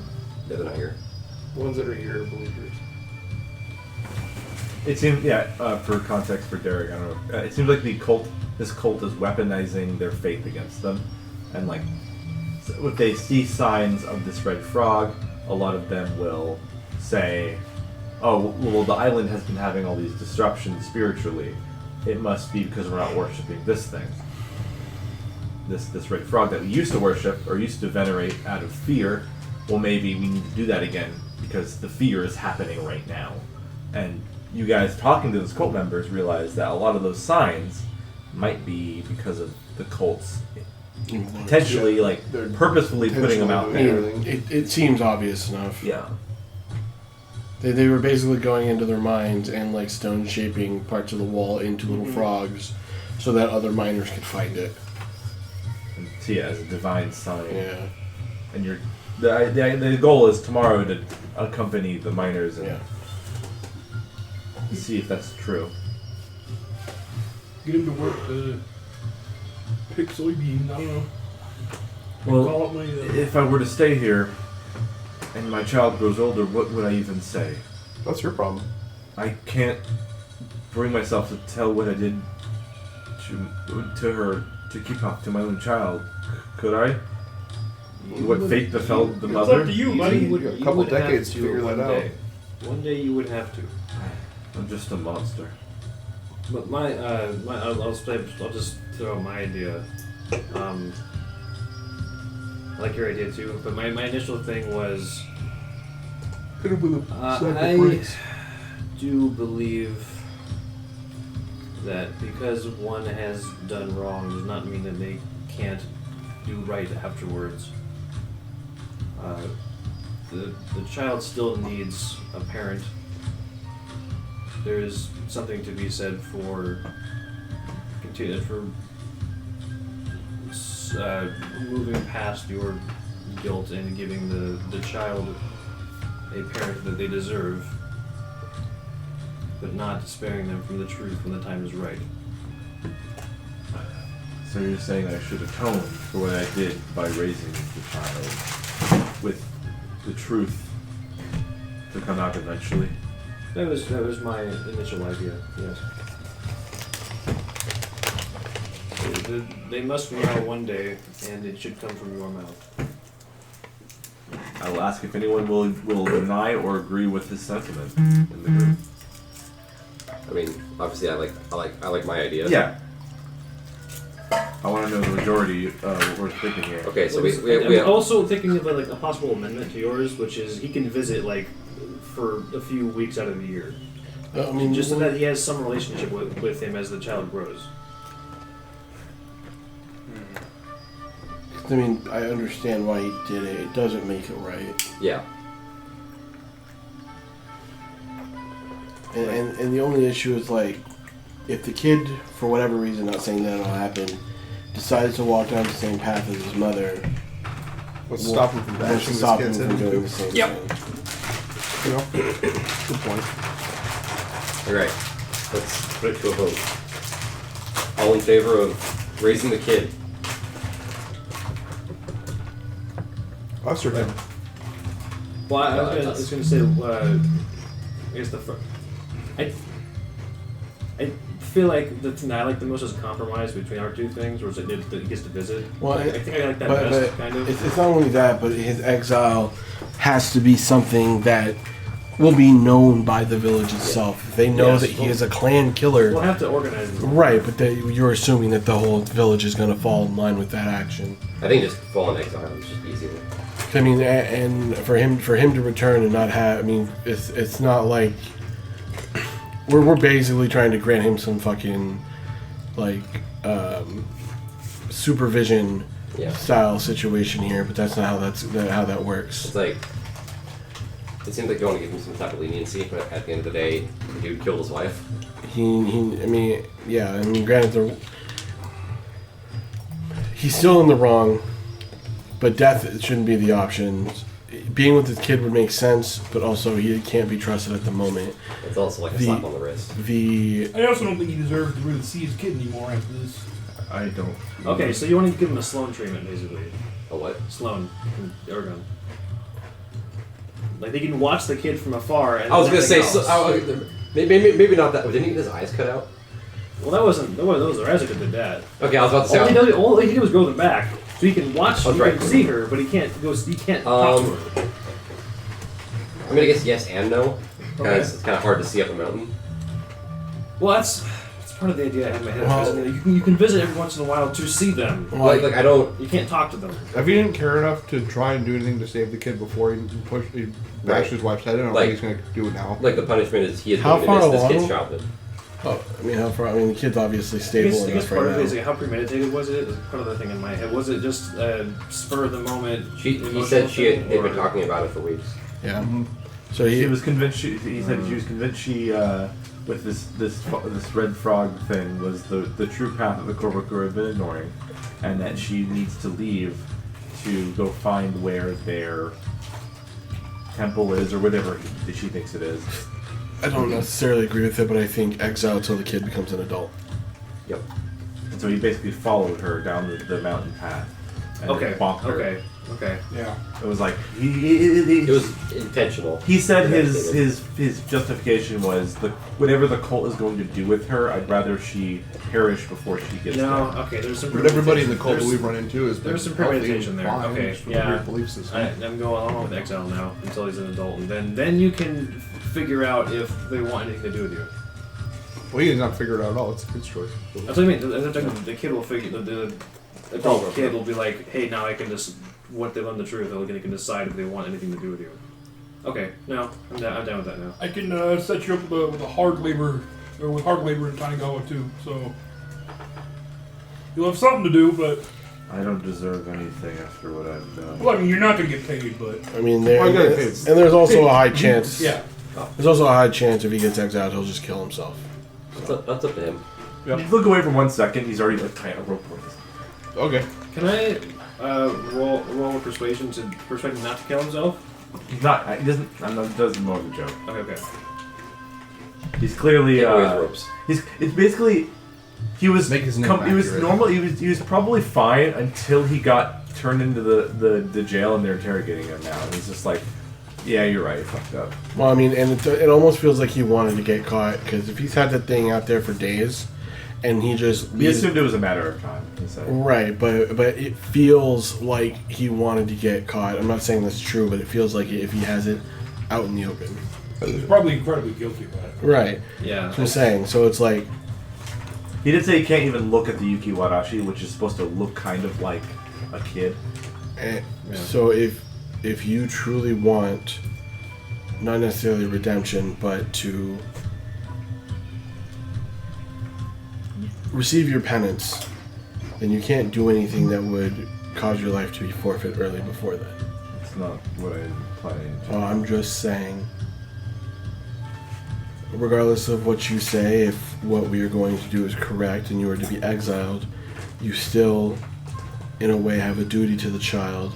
Yeah, they're not here. The ones that are here are believers. It seems, for context for Derrick, I don't know. It seems like this cult is weaponizing their faith against them, and like, so if they see signs of this red frog, a lot of them will say, "Oh, well, the island has been having all these disruptions spiritually. It must be because we're not worshiping this thing, this red frog that we used to worship or used to venerate out of fear. Well, maybe we need to do that again because the fear is happening right now." And you guys talking to those cult members realize that a lot of those signs might be because of the cults potentially, like, They're purposefully putting them out I there. mean, it seems obvious enough. Yeah. They were basically going into their minds and like stone shaping parts of the wall into little frogs, so that other miners could find it. And see it as a divine sign. Yeah. And the goal is tomorrow to accompany the miners and see if that's true. Get him to work to pick soybeans. I don't know. Well, Call up my, if I were to stay here and my child grows older, what would I even say? That's your problem. I can't bring myself to tell what I did to her to keep up to my own child. Could I? What fate befell the mother? It's up to you, buddy. You got a couple decades to figure that out. One day you would have to. I'm just a monster. But I'll just throw out my idea. I like your idea too, but my initial thing was Could have been a sack of I bricks. do believe that because one has done wrong does not mean that they can't do right afterwards. The child still needs a parent. There is something to be said for moving past your guilt and giving the child a parent that they deserve, but not sparing them from the truth when the time is right. So you're saying I should atone for what I did by raising the child with the truth to come out eventually? That was my initial idea. Yes. They must know one day, and it should come from your mouth. I will ask if anyone will deny or agree with his sentiment in the group. I mean, obviously, I like my idea. Yeah. I want to know the majority of what we're thinking here. Okay, so we I'm have, also thinking of like a possible amendment to yours, which is he can visit like for a few weeks out of the year, I mean, just so that he has some relationship with him as the child grows. I mean, I understand why he did it. It doesn't make it right. yeah. And the only issue is like, if the kid, for whatever reason, not saying that'll happen, decides to walk down the same path as his mother, What's stopping him from what's to bashing stop his him kids from in? doing the same Yep. thing? You know? Good point. Alright, let's put it to a vote. All in favor of raising the kid? I'll start him. Well, I was going to say, I guess I feel like the thing I like the most is a compromise between our two things, or is it that he gets to visit. Well, I think I like that but best, kind of. it's not only that, but his exile has to be something that will be known by the village itself. If they know Yes, that he is a clan killer. We'll have to organize it. Right, but you're assuming that the whole village is going to fall in line with that action. I think just fall in exile is just easier. I mean, and for him to return and not have, I mean, it's not like we're basically trying to grant him some fucking like supervision style situation here, but that's not how that works. It's like, it seems like you want to give him some type of leniency, but at the end of the day, the dude killed his wife. I mean, granted, he's still in the wrong, but death shouldn't be the option. being with the kid would make sense, but also he can't be trusted at the moment. It's also like a slap on the wrist. I also don't think he deserves to really see his kid anymore after this. I don't. Okay, so you want to give him a Sloan treatment, basically. A what? Sloan from Oregon. Like they can watch the kid from afar. And I was gonna say, nothing else. maybe not that. Didn't he get his eyes cut out? Well, that wasn't. Those are Isaac that did that. Okay, I was about to say. All he did was grow them back, so he can watch. Oh, He right. can see her, but he can't go. He can't talk to her. I'm gonna guess yes and no, because Okay. it's kind of hard to see up a mountain. Well, that's part of the idea I have in my head. Because you can visit every once in a while to see them. Like I don't. You can't talk to them. If he didn't care enough to try and do anything to save the kid before he bashed his wife's head, I don't think he's gonna do it now. Like the punishment is he is How going to far miss this along? kid's childhood. Oh, I mean, how far? I mean, the kid's obviously I stable guess enough part right of it is now. like, how premeditated was it? Is part of the thing in my head. Was it just spur of the moment? He emotional said they'd thing, been or- talking about it for weeks. Yeah. Mm-hmm. So He was convinced. He said she was convinced she, with this red frog thing, was the true path that the Kara-Tur had been ignoring, and that she needs to leave to go find where their temple is or whatever she thinks it is. I don't necessarily agree with it, but I think exile till the kid becomes an adult. Yep. And so he basically followed her down the mountain path. And Okay. bonked her. Okay. Yeah. It was like It was intentional. He said Premeditated. his justification was whatever the cult is going to do with her, I'd rather she perish before she gets No. there. Okay. There's some. But everybody in the cult that there's- we've run into is There's some healthy, premeditation there. fine, Okay, just with yeah. a weird belief system. I'm going along with exile now until he's an adult, and then you can figure out if they want anything to do with you. Well, he has not figured it out at all. It's a kid's choice. That's what I mean. The kid will figure. The adult kid will be like, hey, now I can just. What they learn the truth, they can decide if they want anything to do with you. Okay, no, I'm down with that now. I can set you up with a hard labor, or with hard labor in Tanagawa too. So you'll have something to do, but I don't deserve anything after what I've done. well, I mean, you're not going to get paid, but I mean, Well, I gotta and pay. there's also a high chance. yeah. There's also a high chance if he gets exiled, he'll just kill himself. That's up to him. You look away for 1 second, he's already like tying a rope with us. Okay. Can I roll a persuasion to persuade him not to kill himself? He's not. He doesn't. I'm not, doesn't know the joke. Okay. He's clearly. Take away his ropes. It's basically. He was. Make his name He was accurate. normal. He was probably fine until he got turned into the jail and they're interrogating him now. And he's just like, yeah, you're right. You fucked up. Well, I mean, and it almost feels like he wanted to get caught, because if he's had that thing out there for days, and he just... We assumed it was a matter of time. He said. Right, but it feels like he wanted to get caught. I'm not saying that's true, but it feels like if he has it out in the open. He's probably incredibly guilty about it. Right. Yeah. That's what I'm saying. So it's like... He did say he can't even look at the Yuki Warashi, which is supposed to look kind of like a kid. So if you truly want, not necessarily redemption, but to receive your penance, then you can't do anything that would cause your life to be forfeit early before then. It's not what I'm planning. Oh, I'm just saying, regardless of what you say, if what we are going to do is correct and you are to be exiled, you still, in a way, have a duty to the child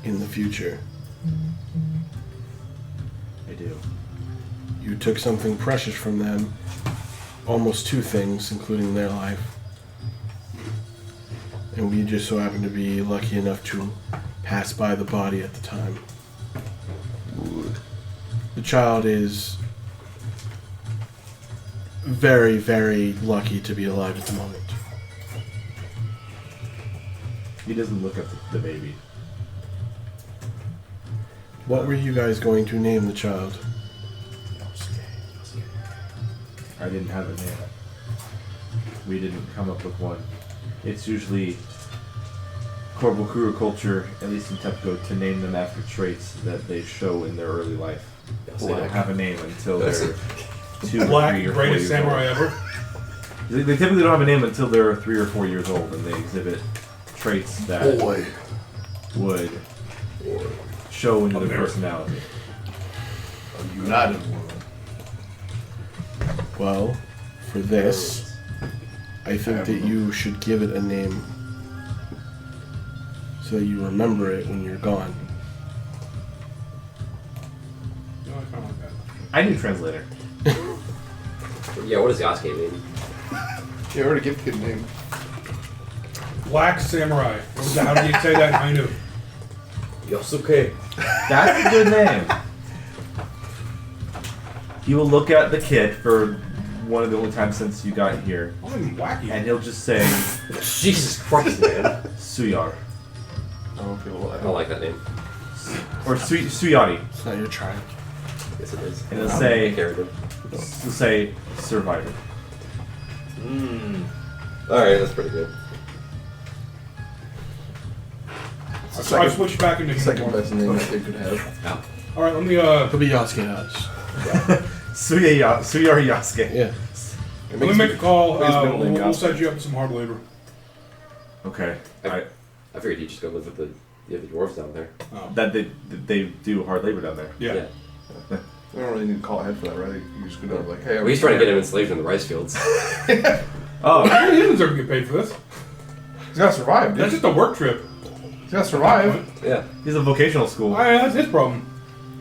in the future. I do. You took something precious from them, almost two things, including their life. And we just so happened to be lucky enough to pass by the body at the time. The child is very, very lucky to be alive at the moment. He doesn't look at the baby. What were you guys going to name the child? I didn't have a name. We didn't come up with one. It's usually Kuru culture, at least in TEPCO, to name them after traits that they show in their early life. They don't have a name until they're 2 or 3 Black, or 4 greatest years samurai old. ever. They typically don't have a name until they're 3 or 4 years old, and they exhibit traits that would show into their personality. A united world. Well, for this, I think that you should give it a name so that you remember it when you're gone. I need translator. Yeah, what does Yasuke mean? You already give the kid name. Black Samurai. How do you say that in Ainu? Yosuke. That's a good name. He will look at the kid for one of the only times since you got here, I'm even wacky. and he'll just say, Jesus Christ, man. Suyar. Okay, well, I don't like that name. Or Suyari. It's not your tribe. Yes, it is. And he'll say, Character. he'll say, survivor. Alright, that's pretty good. So I switched back into second uniform. best name that they could have. All right, let me. It'll be Yasuke Hodge. Suyari Yasuke. Yeah. Let me make a call. Makes middle name We'll Yasuke. set you up with some hard labor. Okay. I figured he'd just go live with the dwarves down there. That they do hard labor down there. Yeah. We don't really need to call ahead for that, right? You just go down like, hey, Well, he's trying to get him enslaved in the rice fields. Oh, He doesn't deserve to get paid for this. He's gotta survive, That's dude. just a work trip. He's gotta survive. Yeah. he's a vocational school. That's his problem.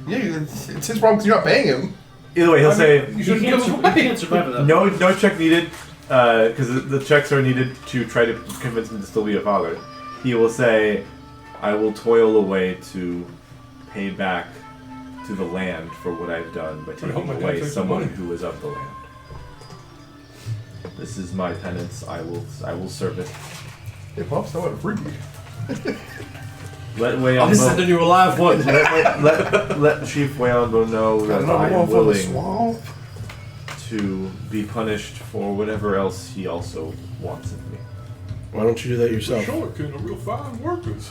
Yeah, it's his problem because you're not paying him. Either way, he'll say, You You shouldn't give him you away. can't survive without no check needed, because the checks are needed to try to convince him to still be a father. He will say, I will toil away to pay back to the land for what I've done by hope taking my dad away takes the someone money. who is of the land. This is my penance. I will serve it. Hey, Pops, I want a freebie. Let Wayonbo, you a live one. let Chief Wayonbo know that I am willing to be punished for whatever else he also wants of me. Why don't you do that yourself? Sure, kid, a real fine workers.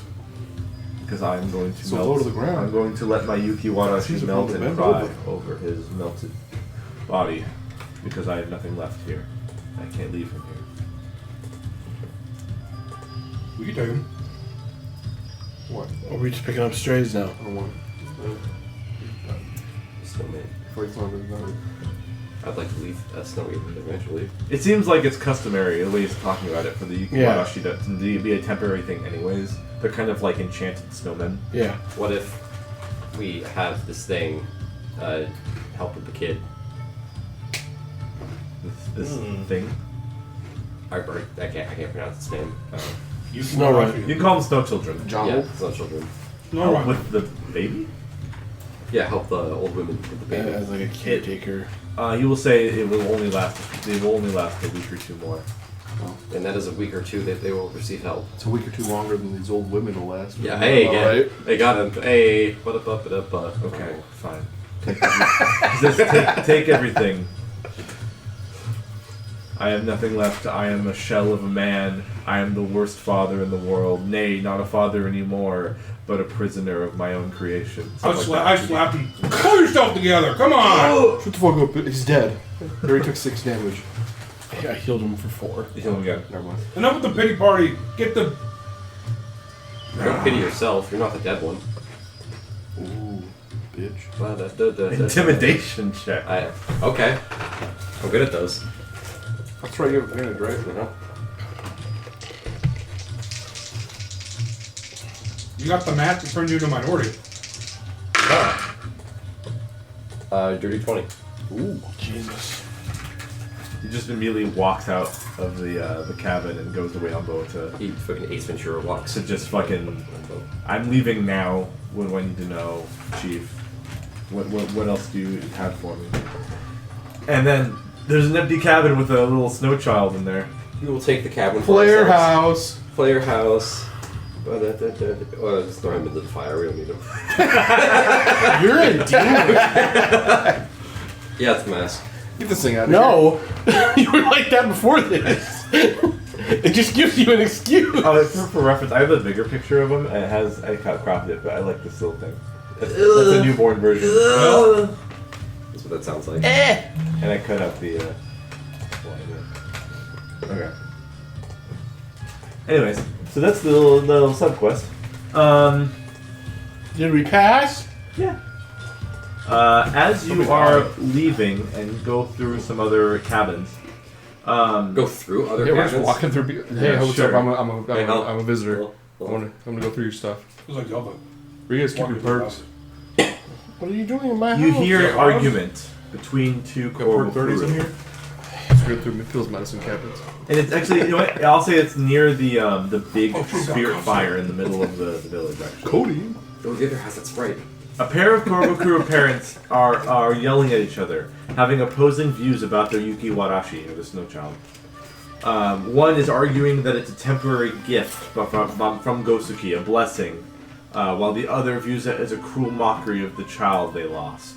Because I'm going to So melt. low to the ground. I'm going to let my Yukiwara He's melt about to and bend cry over. over his melted body. Because I have nothing left here. I can't leave him here. We can take him. What? Or are we just picking up strays now? I don't want Snowman. before he's not really done. I'd like to leave Snowy eventually. It seems like it's customary, the way he's talking about it, for the Yeah. Yukiwarashi to be a temporary thing anyways. They're kind of like enchanted snowmen. Yeah. What if we have this thing help with the kid? This thing. I can't pronounce its name. Snow White. You can call them snow children. Jungle? Yeah, it's not children. No, Help right. with the baby? Yeah, help the old women with the baby. As like a caretaker. You will say it will only last. They will only last a week or two more. And that is a week or two that they will receive help. It's a week or two longer than these old women will last. Yeah, hey, All yeah. right. They got him. Hey, what up, Okay, fine. Take everything. I have nothing left. I am a shell of a man. I am the worst father in the world. Nay, not a father anymore, but a prisoner of my own creation. I Something like that. slapped him. Pull yourself together. Come on. Shut the fuck up. He's dead. He already took 6 damage. I healed him for 4. You heal him again. Never mind. Enough with the pity party. Get the. Don't pity yourself. You're not the dead one. Ooh, bitch. Intimidation check. Okay. I'm good at those. That's right, you have advantage, right? You got the math to turn you into a minority. Dirty 20. Ooh, Jesus. He just immediately walks out of the cabin and goes to Wayombo He fucking Ace Ventura walks. to just fucking. I'm leaving now. What do I need to know, Chief? What else do you have for me? And then there's an empty cabin with a little snow child in there. We will take the cabin for Player ourselves. house. Player house. Well, just throw him into the fire. We don't need him. You're a demon. Yeah, it's a mask. Get this thing out of here. No. You were like that before this. It just gives you an excuse. Oh, for reference, I have a bigger picture of him. And it has I cropped it, but I like this little thing. That's a newborn version. That's what that sounds like. And I cut out the. Okay. Anyways, so that's the little subquest. Did we pass? Yeah. As you are leaving and go through some other cabins. Go through other Yeah, we're just cabins. walking through. Hey, what's sure. up? Hey, help. I'm a visitor. Well, I'm gonna go through your stuff. It was like Zelda. Where you guys keep your perks? What are you doing in my You house? hear an argument between two Got port Corvo 30s in crew. here. Screw through Midfield's medicine cabinets. And it's actually, you know what? I'll say it's near the big spirit fire in the middle of the village, actually. Cody. Oh, the other has that sprite. A pair of Corvo crew parents are yelling at each other, having opposing views about their Yuki Warashi, or the snow child. One is arguing that it's a temporary gift from Gosuke, a blessing, while the other views it as a cruel mockery of the child they lost.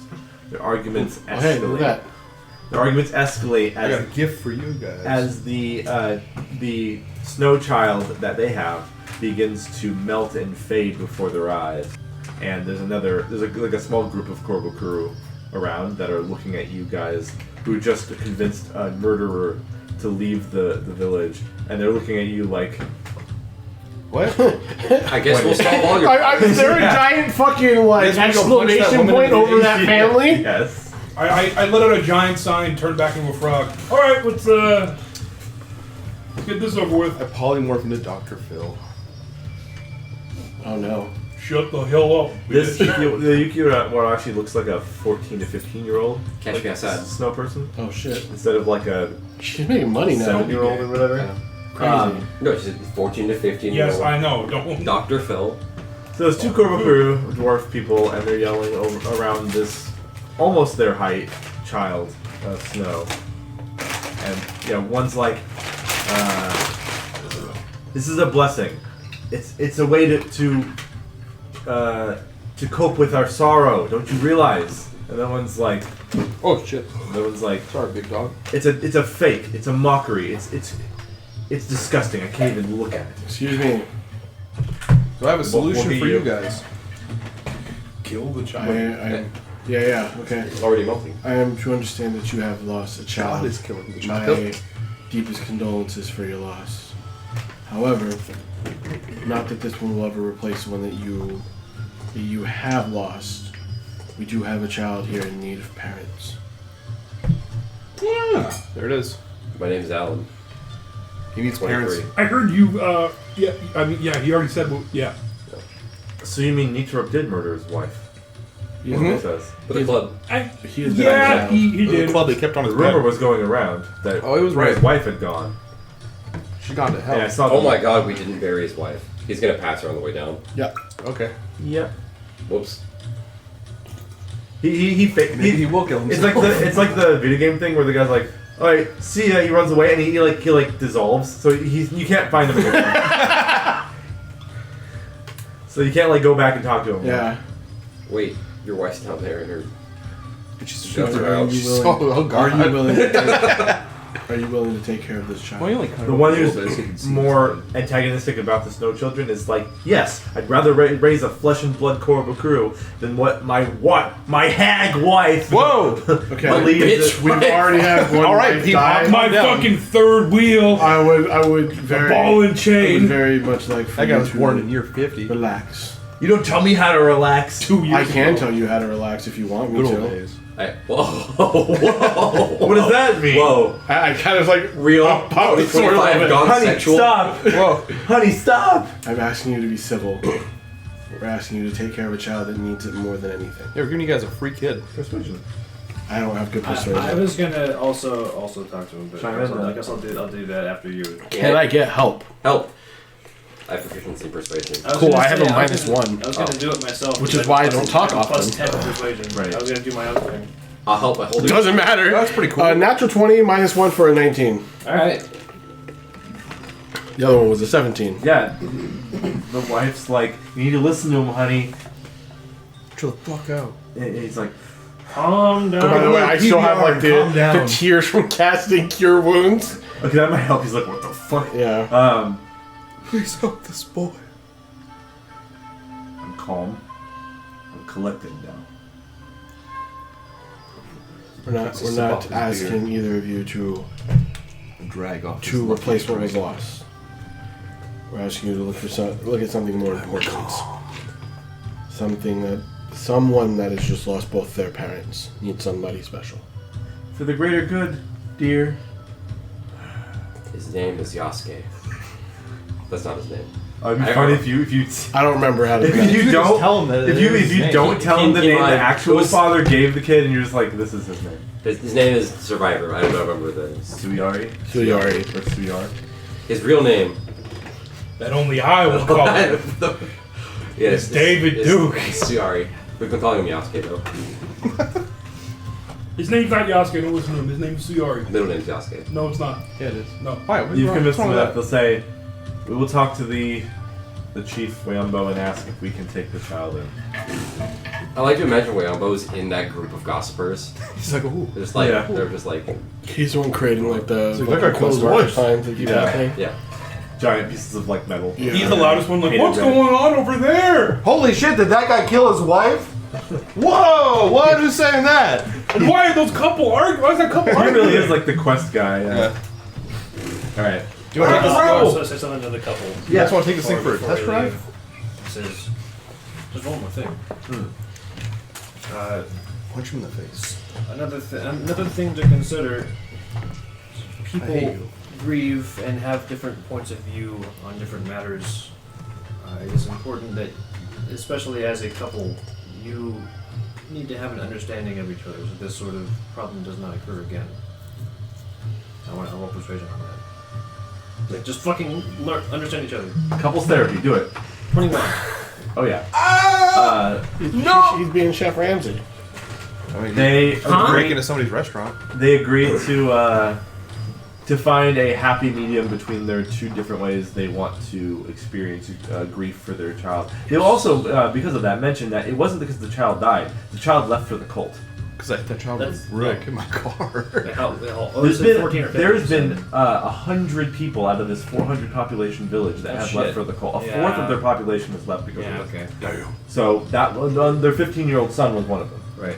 Their arguments escalate. Hey, look at that. Their arguments escalate I got a as gift for you guys. as the snow child that they have begins to melt and fade before their eyes. And there's a small group of Corvo crew around that are looking at you guys who just convinced a murderer to leave the village, and they're looking at you like, What? I guess we'll stop all your. Is there a giant fucking like Guess we go punch that exclamation woman point in the over face. that family? yes. I let out a giant sign, turned back into a frog. All right, let's get this over with. I polymorph into Dr. Phil. Oh no. Shut the hell up. This bitch. the Yuki Warashi looks like a 14 to 15-year-old Catch me outside. snow person Oh shit. instead of like a She's making money now. 7-year-old or whatever. Crazy. No, she's 14 to 15 Yes, year old. I know. Don't. Dr. Phil. So there's two Corvo crew dwarf people, and they're yelling around this almost their height child of snow. And yeah, one's like, "This is a blessing. It's a way to cope with our sorrow. Don't you realize?" And that one's like, Oh shit. that one's like, Sorry, big dog. "It's a fake. It's a mockery. It's disgusting. I can't even look at it." Excuse me. So I have a solution be for you you. guys. Kill the child. Yeah, okay. It's already melting. I am to understand that you have lost a child. God is killing the My child. deepest condolences for your loss. However, not that this one will ever replace the one that you have lost. We do have a child here in need of parents. There it is. My name's Alan. He needs parents. 23. I heard you. Yeah. I mean, yeah. He already said. Yeah. So you mean Nitorop did murder his wife? He is That's what it with says. For the club. He has been Yeah. exiled. He The did. club they kept on The his rumor bed. was going around that Oh, it was his right. wife had gone. She gone to hell. Yeah, I saw. Oh the- my god, we didn't bury his wife. He's gonna pass her on the way down. Yeah. Okay. Yep. Whoops. He Maybe he will kill himself. It's like the video game thing where the guy's like, "All right, see ya." He runs away and he dissolves. So you can't find him again. So you can't like go back and talk to him. Yeah. Wait, your wife's down there and her. She's Guts are out. you Oh, oh god. Are you willing to take, are you willing to take care of this child? Well, you only cut The it one off a little bit so you can who's see more antagonistic about the snow children is like, yes, I'd rather raise a flesh and blood Corvo crew than what my hag wife. Whoa! Okay. believes. Bitch. We've already had one All right, wife he die. popped My down. fucking third wheel. I would very Ball and I would chain. very much like for That guy you was to born in year 50. relax. You don't tell me how to relax. 2 years. I can ago. tell you how to relax if you want me Good old to. days. Whoa. What does that mean? Whoa. I kind of like Real. pop it sort of. 25 gone Honey, sexual. stop. Whoa. Honey, stop. I'm asking you to be civil. We're asking you to take care of a child that needs it more than anything. Yeah, we're giving you guys a free kid. Persuasion. I don't have good I persuasion. was gonna also talk to him, but Chime in, I guess I'll do that after you. Can I get help? Help. I have proficiency in persuasion. was Cool, gonna I have say, a I was -1. gonna- I was gonna do it myself, Which but is why I don't talk plus often. 10 persuasion. Right. I was gonna do my own thing. I'll help by holding. Doesn't matter. That's pretty cool. Natural 20 -1 for a 19. All right. The other one was a 17. Yeah. The wife's like, you need to listen to him, honey. Chill the fuck out. And he's like, Calm down. By the way, I still have like calm the down. tears from casting Cure Wounds. okay, that might help. He's like, what the fuck? Yeah. Please help this boy. I'm calm. I'm collected now. We're not asking either of you to Drag off. replace what was lost. We're asking you to look at something more important. Someone that has just lost both their parents needs somebody special. For the greater good, dear. His name is Yasuke. That's not his name. It'd be funny if you I don't remember how to do if you that. don't tell him that if it you is if his you name. don't tell him the He name the lied. actual It was- father gave the kid, and you're just like, this is his name. His name is Survivor. I don't remember the. Suyari. Suyari. Or Suyar. His real name. That only I will call him. Yes, David Duke. Suyari. We've been calling him Yasuke though. His name's not Yasuke, don't listen to him. His name's Suyari. Middle name's Yasuke. No, it's not. Yeah, it is. No. Why? What's You've wrong- convinced what's them wrong that with they'll say, we will talk to the chief Wayambo and ask if we can take the child in. I like to imagine Wayambo's in that group of gossipers. He's like, ooh. They're just like Yeah. they're just like He's the one creating like the So that guy closed closed doors. times that keep Yeah. happening. yeah. Giant pieces of like metal. Yeah. He's the loudest one, like, Painted what's red. going on over there? Holy shit! Did that guy kill his wife? Whoa! What? Who's saying that? And why are those couple arguing? Why is that couple He arguing? really is like the quest guy. Yeah. All right. Do you want to take this? Bro! Say something to the couple. You guys want to take this thing for a Before test we drive? leave. Says, there's one more thing. Punch him in the face. Another thing to consider. I hate People you. grieve and have different points of view on different matters. It is important that, especially as a couple, you need to have an understanding of each other so this sort of problem does not occur again. I want persuasion on that. Like, just fucking understand each other. Couples therapy. Do it. 21. Oh yeah. He's being Chef Ramsay. I mean, They break agreed. into somebody's restaurant. They agreed to find a happy medium between their two different ways they want to experience grief for their child. They also, because of that, mentioned that it wasn't because the child died. The child left for the cult. Because that child That's- was wrecked in my car. There's been 100 people out of this 400 population village that Oh, have shit. left for the cult. A fourth Yeah. of their population has left because Yeah, of this. okay. So that their 15-year-old son was one of them. Right.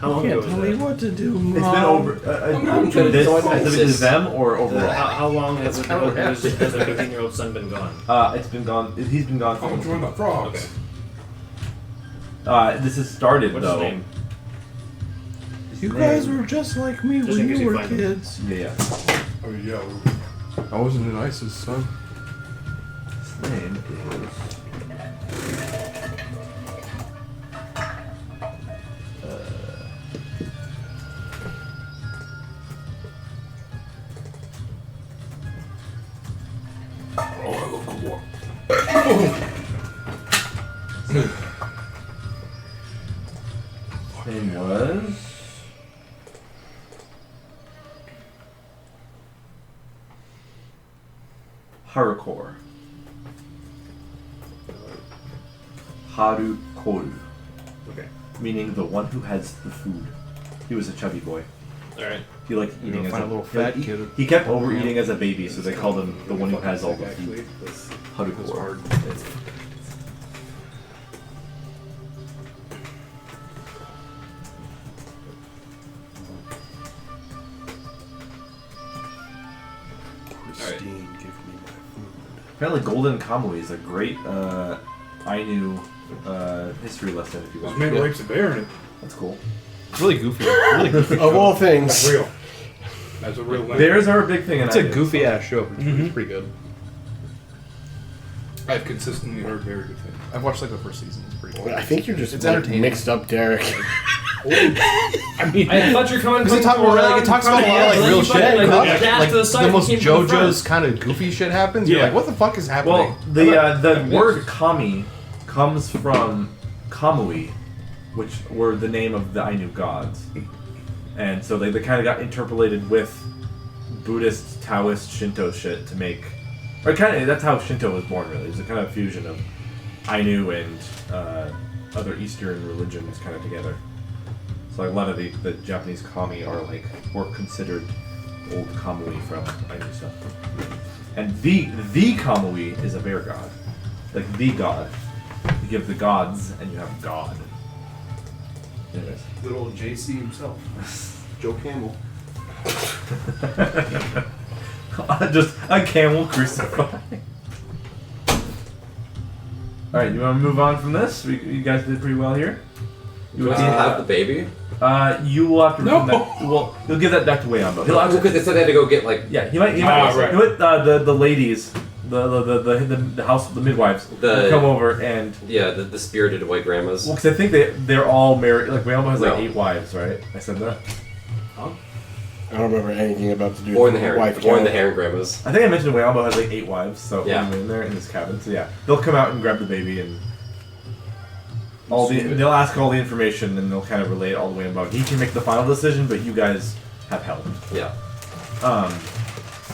How long ago was that? what to do, It's been over. To this specifically to them or overall? How long has the kinda what has their 15-year-old son been gone? It's been gone. He's been gone. I'm join the frogs. Okay. This has started What's though. his name? You guys were just like me Just in when case you you were find him. kids. Yeah. Oh yeah. I wasn't an ISIS son. His name is. His name was. Harukoru. Harukoru. Okay. Meaning the one who has the food. He was a chubby boy. Alright. He liked You're eating gonna as find a little fat he, kid. He kept overeating as a baby, so they called him the one who has all the food. It's Harukoru. hard. Christine, give me my food. Apparently, Golden Kamui is a great Ainu history lesson. If you This want. man rapes a bear in it. That's cool. It's really goofy. Really goofy. Of all That's things, real. That's a real thing. Bears are a big thing in It's a Ainu. goofy ass show. But it's pretty good. I've consistently heard very good things. I've watched like the first season. It's pretty good. I think you're just It's like, entertaining. mixed up, Derrick. I mean, I thought you were coming. Because it talks about a lot of like real shit. Like to the side the most and came to the front. JoJo's kind of goofy shit happens. You're Yeah. like, what the fuck is happening? Well, the word kami comes from Kamui, which were the name of the Ainu gods, and so they kind of got interpolated with Buddhist, Taoist, Shinto shit to make, or kind of that's how Shinto was born. Really, it was a kind of fusion of Ainu and other Eastern religions kind of together. So like a lot of the Japanese kami are like were considered old Kamui from Ainu stuff. And the Kamui is a bear god. Like the god. You give the gods and you have God. Anyways. Good old JC himself. Joe Campbell. Just a camel crucified. Alright, you want to move on from this? You guys did pretty well here. Do I still have the baby? You will have to No. return that. Well, you'll give that back to Wayambo. He'll have Because they said they had to go get like. Yeah, he might. Ah, right. You know what, the ladies the house, the midwives will come over and the spirited white grandmas. Well, because I think they're all married. Like Wayama has like 8 wives, right? I said that. I don't remember anything about the dude. Born the Heron grandmas. I think I mentioned Wayama has like 8 wives, so yeah. in there in his cabin. So yeah, they'll come out and grab the baby and they'll ask all the information and they'll kind of relay it all the way about. He can make the final decision, but you guys have helped. Yeah.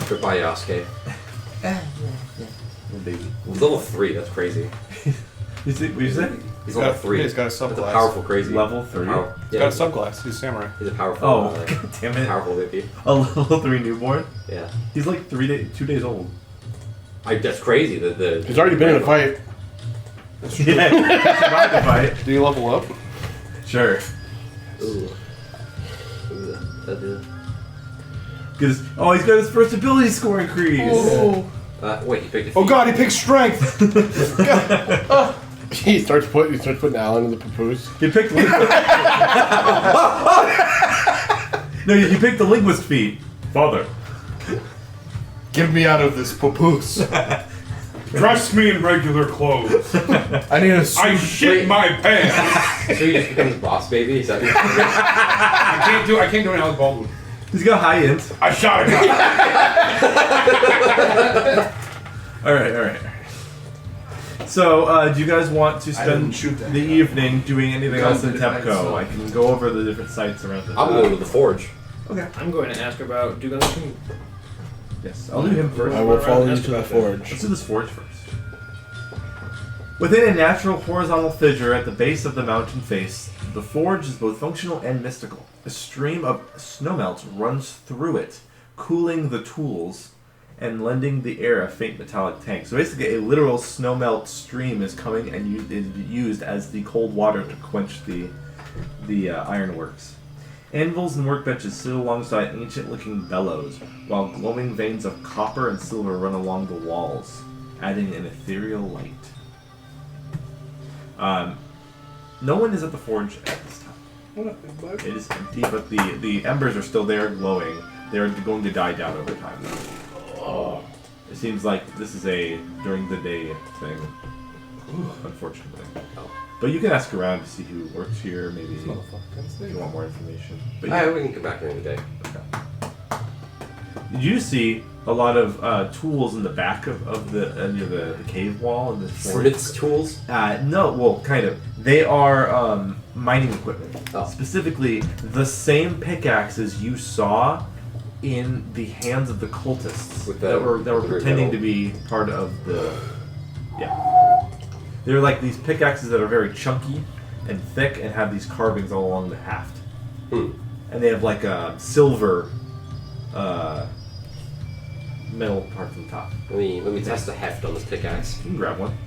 Goodbye, Yasuke. Baby. He's level 3. That's crazy. What did you say? He's level 3. He's got a subclass. That's a powerful crazy. Level 3. He's got a subclass. He's a samurai. He's a powerful. Oh, damn it! Powerful baby. A level 3 newborn. Yeah. He's like 2 days old. That's crazy. He's already been in a fight. Yeah, he survived the fight. Do you level up? Sure. Ooh. He's got his first ability score increase. Oh. Wait, he picked a feat. Oh god, he picked strength! He starts putting Alan in the papoose. He picked No, he picked the linguist feat. Father. Get me out of this papoose. Dress me in regular clothes. I need a suit. I shit my pants. So he just becomes boss baby? Is that I can't do an Alec Baldwin. He's got high int. I shot a guy. Alright. So, do you guys want to spend the evening doing anything else in Tepco? I can go over the different sites around the I'm going to the forge. Okay. I'm going to ask about Dugan. Yes, I'll do him first. I will follow you to the forge. Let's do this forge first. Within a natural horizontal fissure at the base of the mountain face, the forge is both functional and mystical. A stream of snowmelt runs through it, cooling the tools and lending the air a faint metallic tang. So basically a literal snowmelt stream is coming and is used as the cold water to quench the ironworks. Anvils and workbenches sit alongside ancient-looking bellows, while glowing veins of copper and silver run along the walls, adding an ethereal light. No one is at the forge at this time. It is empty, but the embers are still there, glowing. They're going to die down over time. It seems like this is a during the day thing, unfortunately. But you can ask around to see who works here, maybe if you want more information. But We can come back during the day. Okay. You do see a lot of tools in the back of the cave wall in this forge. Smith's tools? No, well, kind of. They are mining equipment. Oh. Specifically, the same pickaxes you saw in the hands of the cultists that were pretending to be part of the. Yeah. They're like these pickaxes that are very chunky and thick and have these carvings all along the haft. Hmm. And they have like a silver metal part on top. Let me test the heft on this pickaxe. You can grab one.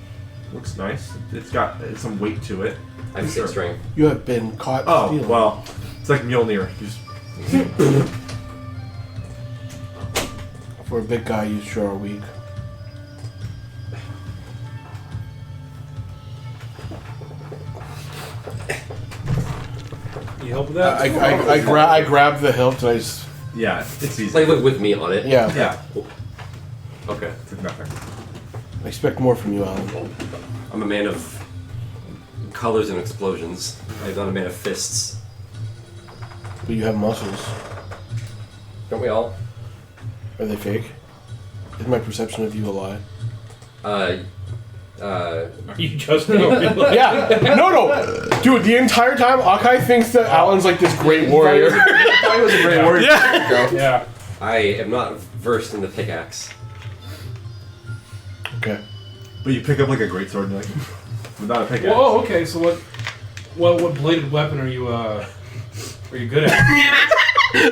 Looks nice. It's got some weight to it. I have 6 strength. You have been caught stealing. Well, it's like Mjolnir. For a big guy, you sure are weak. You help with that? I grab the hilt and I just... Yeah, it's easy. Like with me on it? Yeah. Yeah. Okay. Took nothing. I expect more from you, Alan. I'm a man of colors and explosions. I'm not a man of fists. But you have muscles. Don't we all? Are they fake? Is my perception of you a lie? Are you just Yeah. No. Dude, the entire time, Akai thinks that Alan's like this great warrior. I thought he was a great warrior. Yeah. I am not versed in the pickaxe. Okay. But you pick up like a greatsword and like, but not a pickaxe. Whoa, okay, so what bladed weapon are you good at?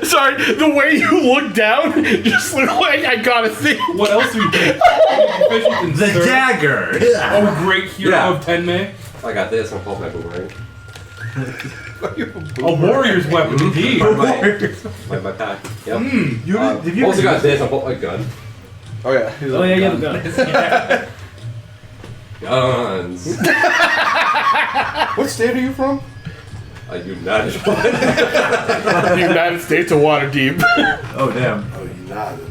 Sorry, the way you look down just looked like I got a thing. What else are you doing? The dagger! Oh, great hero of Tenmei. I got this. I'll pull my boomerang. A warrior's weapon, indeed. My pack. Yep. Have you Also got this. I'll pull my gun. Oh yeah. Oh yeah, you have a gun. Guns. What state are you from? United. The United States of Waterdeep. Oh damn. Oh, United.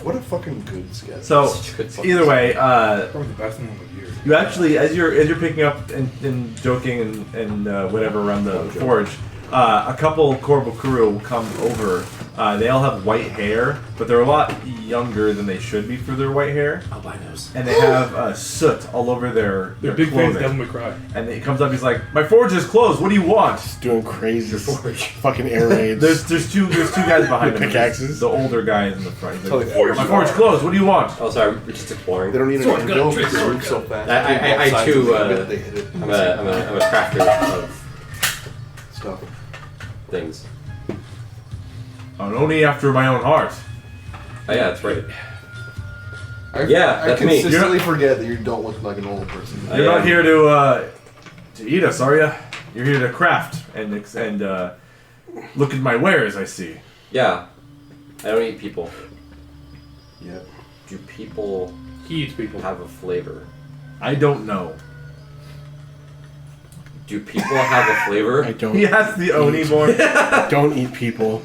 What a fucking good sketch. So Such a good fucking either way, Probably the best one of the year. you actually, as you're picking up and joking and whatever around the forge, a couple Korobokuru will come over. They all have white hair, but they're a lot younger than they should be for their white hair. albinos. And they have soot all over their They're big fans of clothing. Devil May Cry. And he comes up, he's like, "My forge is closed. What do you want?" Just doing crazy forge. fucking air raids. There's two guys behind him. Pickaxes? The older guy is in the front. He's Totally like, forge. "My forge closed. What do you want?" Oh, sorry, we're just exploring. They don't need Sword an gun, anvil trick, because they sword move so fast. I too, They hit it. I'm a crafter of Stuff. things. I'm only after my own heart. Oh yeah, that's right. I that's me. consistently forget that you don't look like an old person. You're not here to eat us, are you? You're here to craft and look at my wares. I see. Yeah, I don't eat people. Yeah. Do people He eats people. have a flavor? I don't know. Do people have a flavor? I don't. He has the Oni more. Don't eat people.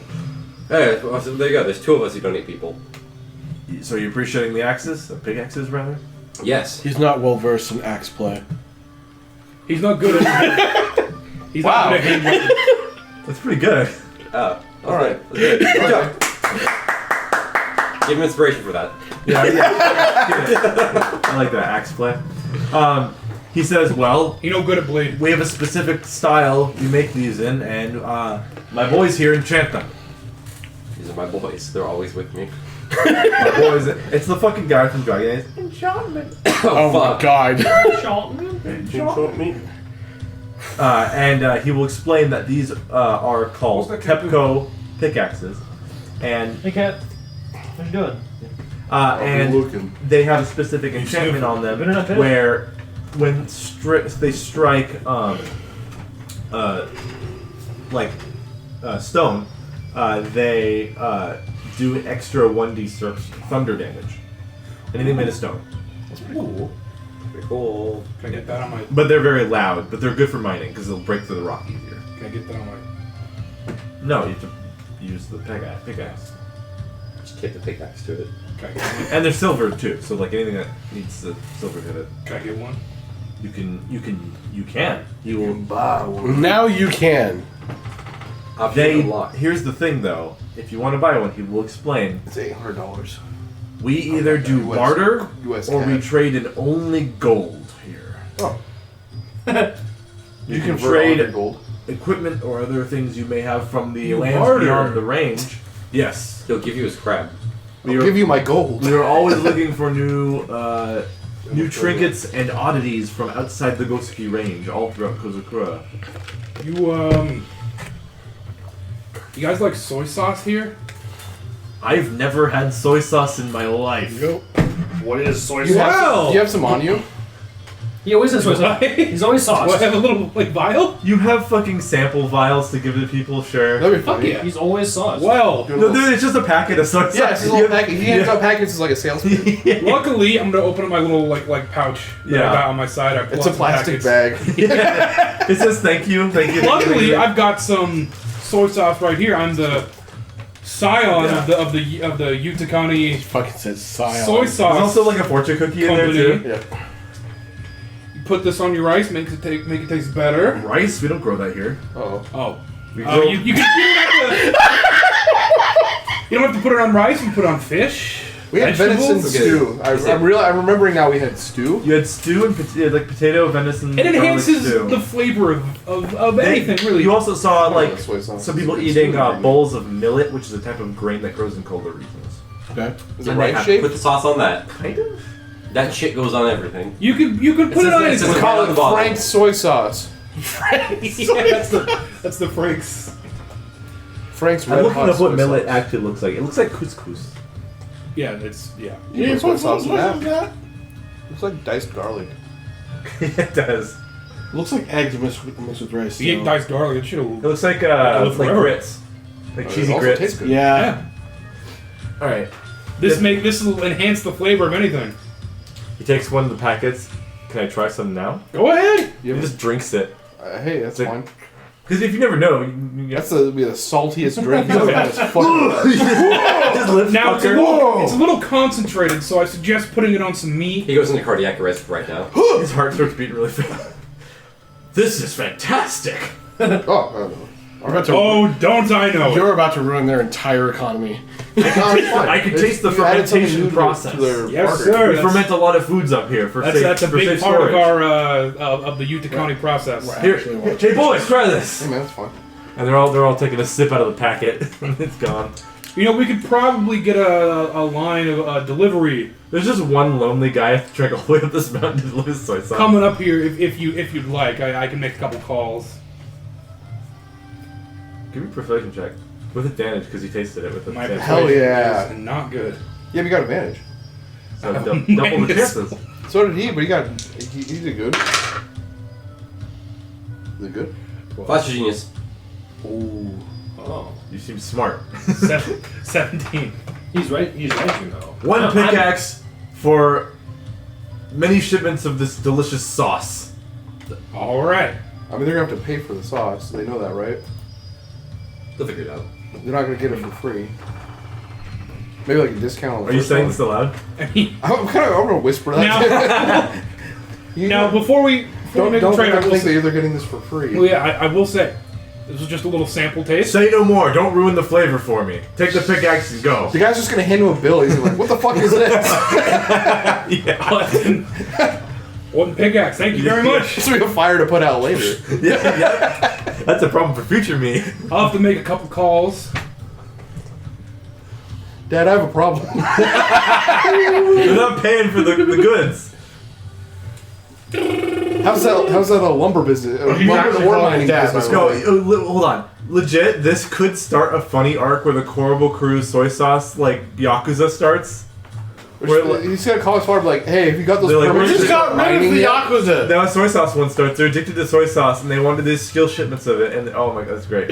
Hey, well, so there you go. There's two of us who don't eat people. So you're appreciating the axes, the pickaxes, rather? Yes. He's not well versed in axe play. He's not good at He's Wow. not good at hand weapons. That's pretty good. Oh, All right. Good job. Give him inspiration for that. Yeah. I like that axe play. He says, "Well, He no good at blade. we have a specific style we make these in, and my boys here enchant them." These are my boys. They're always with me. My boys, it's the fucking guy from Dragon Age. Oh my fuck. god. And he will explain that these are called What's that Tepco pickaxes, and Hey, Cat. How you doing? and looking. they have a specific enchantment on them Better not finish. where when they strike stone, they do an extra 1d6 thunder damage. Anything made of stone. That's pretty cool. Pretty cool. Can I get that on my? But they're very loud, but they're good for mining because they'll break through the rock easier. Can I get that on my? No, you have to use the pickaxe. Just take the pickaxe to it. Can I get one? And they're silver too, so like anything that needs the silver hit it, Can I get one? you can. You will. Buy one. Now you can. Option unlocked. Here's the thing though, if you want to buy one, he will explain. It's $800. We either do US barter US or we cash. trade in only gold here. Oh. You can convert all trade your gold. equipment or other things you may have from the You lands barter. beyond the range. Yes. He'll give you his crab. I'll give you my gold. We are always looking for new trinkets and oddities from outside the Gosuki range, all throughout Kozukura. You guys like soy sauce here? I've never had soy sauce in my life. Nope. What is soy You sauce? have, do you have some on you? He always has soy sauce. He's always sauced. What, have a little like vial? You have fucking sample vials to give to people, sure. That'd be Fuck funny. yeah. He's always sauced. Well, Do a No, little- dude, it's just a packet of soy sauce. Yeah, it's his little packet. He hands out packets as like a salesman. luckily I'm gonna open up my little like pouch that Yeah. I got on my side. I pull It's a out some plastic packets. bag. It says thank you. Luckily, I've got some soy sauce right here. I'm the scion of the Utakani Fucking says Scion. soy There's sauce. also like a fortune cookie in there Company. too. Yeah. You put this on your rice, make it taste better. Rice? We don't grow that here. Oh. Oh, We oh, grow- you don't have to. You don't have to put it on rice. You put it on fish. We had vegetables. venison stew. I'm remembering now we had stew. You had stew and like potato, venison. It garlic enhances stew. the flavor of anything, really. You also saw like Oh, soy sauce. some people It's eating stew. bowls of millet, which is a type of grain that grows in colder regions. Okay. Is it and they right have- shape? Put the sauce on that. Kind of. That shit goes on everything. You could put It's it on just- it's anything. just- Call on the it bottom. Frank's soy sauce. That's the Frank's. Frank's I'm red looking hot up what soy millet sauce. actually looks like. It looks like couscous. Yeah, it's You put soy sauce in that? Looks like diced garlic. It does. Looks like eggs mixed with rice. You ate so- diced garlic. It should It have. looks like live like forever. grits, like It cheesy also grits. tastes good. Yeah. Yeah. All right. This will enhance the flavor of anything. He takes one of the packets. Can I try some now? Go ahead. He just drinks it. Hey, that's Like- fine. Because if you never know, That's the saltiest drink you've ever had. It's fucking Now it's a little concentrated, so I suggest putting it on some meat. He goes into cardiac arrest right now. his heart starts beating really fast. This is fantastic. Oh, don't I know it? You're about to ruin their entire economy. I can taste the fermentation process. Yes, sir. We ferment a lot of foods up here for That's a big safe part storage. of our of the Utah County process. Here, hey boys, try this. Hey man, that's fine. And they're all taking a sip out of the packet. It's gone. You know, we could probably get a line of delivery There's just one lonely guy who has to trek all the way up this mountain to deliver soy sauce. coming up here if you'd like. I can make a couple calls. Give me a persuasion check with advantage because he tasted it with the My same- Hell persuasion yeah. is not good. Yeah, we got advantage. So double the chances. So did he, but he did good. Is it good? Flash of genius. Ooh. Oh. You seem smart. 17. He's right. He's right, you know. One pickaxe for many shipments of this delicious sauce. All right. I mean, they're gonna have to pay for the sauce. They know that, right? They'll figure it out. They're not gonna get it for free. Maybe like a discount. On the Are you first saying one. this aloud? I mean, I'm gonna whisper that. now before we don't make the trade, I will think say, that they're getting this for free. well, yeah, I will say this was just a little sample taste. Say no more. Don't ruin the flavor for me. Take the pickaxe and go. The guy's just gonna hand him a bill. He's like, "What the fuck is this?" Yeah. One pickaxe. Thank you very much. This will be a fire to put out later. Yeah. That's a problem for future me. I'll have to make a couple calls. Dad, I have a problem. You're not paying for the goods. How's that a lumber business? He's Lumber actually ore calling mining his dad, business. by the No, hold on. Legit, this could start a funny arc where the Horrible Crew soy sauce, like, Yakuza starts. He's gonna call his father like, "Hey, have you got those They're like, permits?" "We just to got start rid of mining the yet?" Yakuza. Now soy sauce one starts, they're addicted to soy sauce, and they wanted these skill shipments of it, and oh my god, that's great.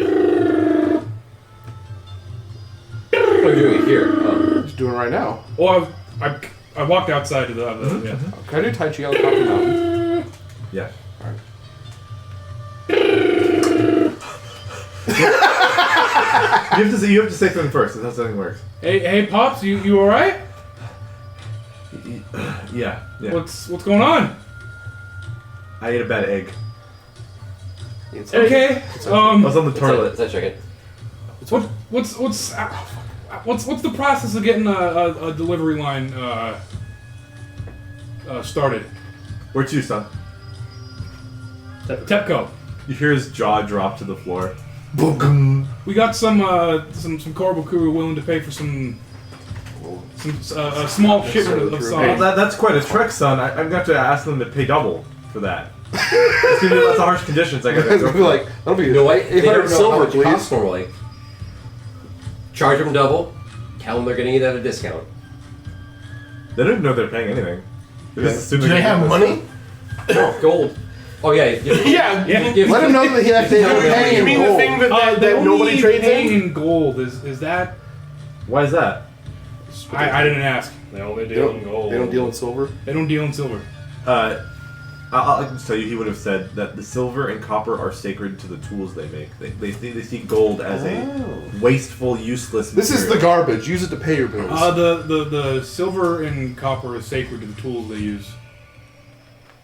What are you doing here? He's doing it right now. Well, I walked outside to the yeah. Can I do Tai Chi on the top of the mountain? Yeah. You have to say something first, that's how something works. Hey, Pops, you all right? Yeah. What's going on? I ate a bad egg. Okay. I was on the toilet. Let's check it. What's the process of getting a delivery line started? Where to, son? Tepco. You hear his jaw drop to the floor. We got some Corable crew willing to pay for some small shipment of sauce. Well, that's quite a trek, son. I'm going to have to ask them to pay double for that. It's gonna be lots of harsh conditions. I It's gotta gonna be go. like, that'll be You know what? They 800 have silver silver, costs please. normally. Charge them double. Tell them they're getting it at a discount. They don't even know they're paying anything. They just assume Do they're they gonna have get money? No, gold. Oh yeah. Yeah. Yeah. Let him know that they have to pay You in mean the gold. thing that They nobody only trades pay in? in gold. Is that? this. Why is that? I didn't ask. They only They deal don't, in gold. they don't deal in silver. They don't deal in silver. I'll just tell you, he would have said that the silver and copper are sacred to the tools they make. They see gold as a wasteful, useless This is the material. garbage. Use it to pay your bills. The silver and copper is sacred to the tools they use.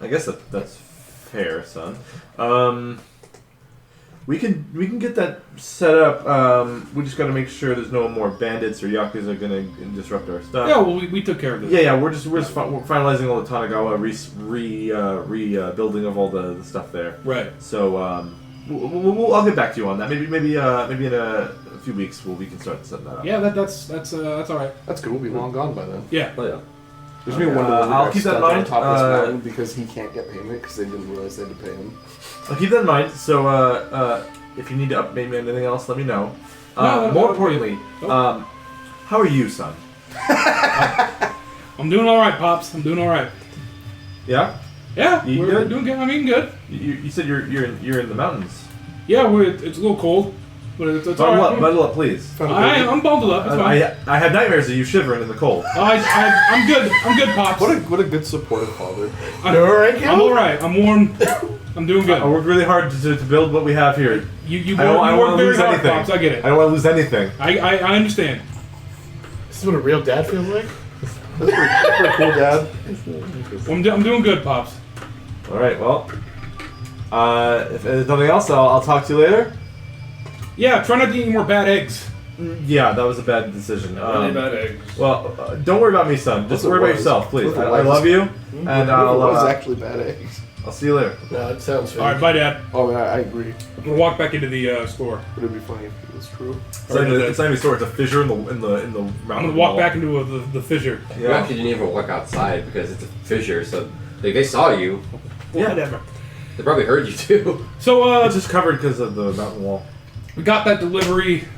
I guess that's fair, son. We can get that set up. We just got to make sure there's no more bandits or yakuza gonna disrupt our stuff. Yeah, well, we took care of this. Yeah. We're finalizing all the Tanagawa rebuilding of all the stuff there. Right. So I'll get back to you on that. Maybe in a few weeks we can start setting that up. Yeah, that's all right. That's good. We'll be long gone by then. Yeah. Oh yeah. There's gonna be one delivery I'll guy keep that in stuck on mind. top of this mountain because he can't get payment because they didn't realize they had to pay him. I'll keep that in mind. So if you need to update me on anything else, let me know. More importantly, how are you, son? I'm doing all right, Pops. I'm doing all right. Yeah. Yeah, You we're good? doing good. I'm eating good. You said you're in the mountains. Yeah, it's a little cold, but it's all right. Bundle up, please. I'm bundled up. It's fine. I had nightmares of you shivering in the cold. I'm good. I'm good, Pops. What a good supportive father. I'm all right. I'm warm. I'm doing good. I worked really hard to build what we have here. You I don't work want to very lose hard, anything. Pops. I get it. I don't want to lose anything. I understand. This is what a real dad feels like. That's pretty cool, Dad. Well, I'm doing good, Pops. All right. Well, if there's nothing else, I'll talk to you later. Yeah, try not to eat any more bad eggs. Yeah, that was a bad decision. Really bad eggs. Well, don't worry about me, son. Just worry about yourself, please. I love you, and It was I'll actually bad eggs. I'll see you later. No, it sounds fake. All right, bye, Dad. Oh, man, I agree. I'm gonna walk back into the store. But it'd be funny if it was true. It's not even a store. It's a fissure in the mountain. I'm gonna walk back into the fissure. You actually didn't even walk outside because it's a fissure, so they saw you. Whatever. They probably heard you too. So It's just covered because of the mountain wall. we got that delivery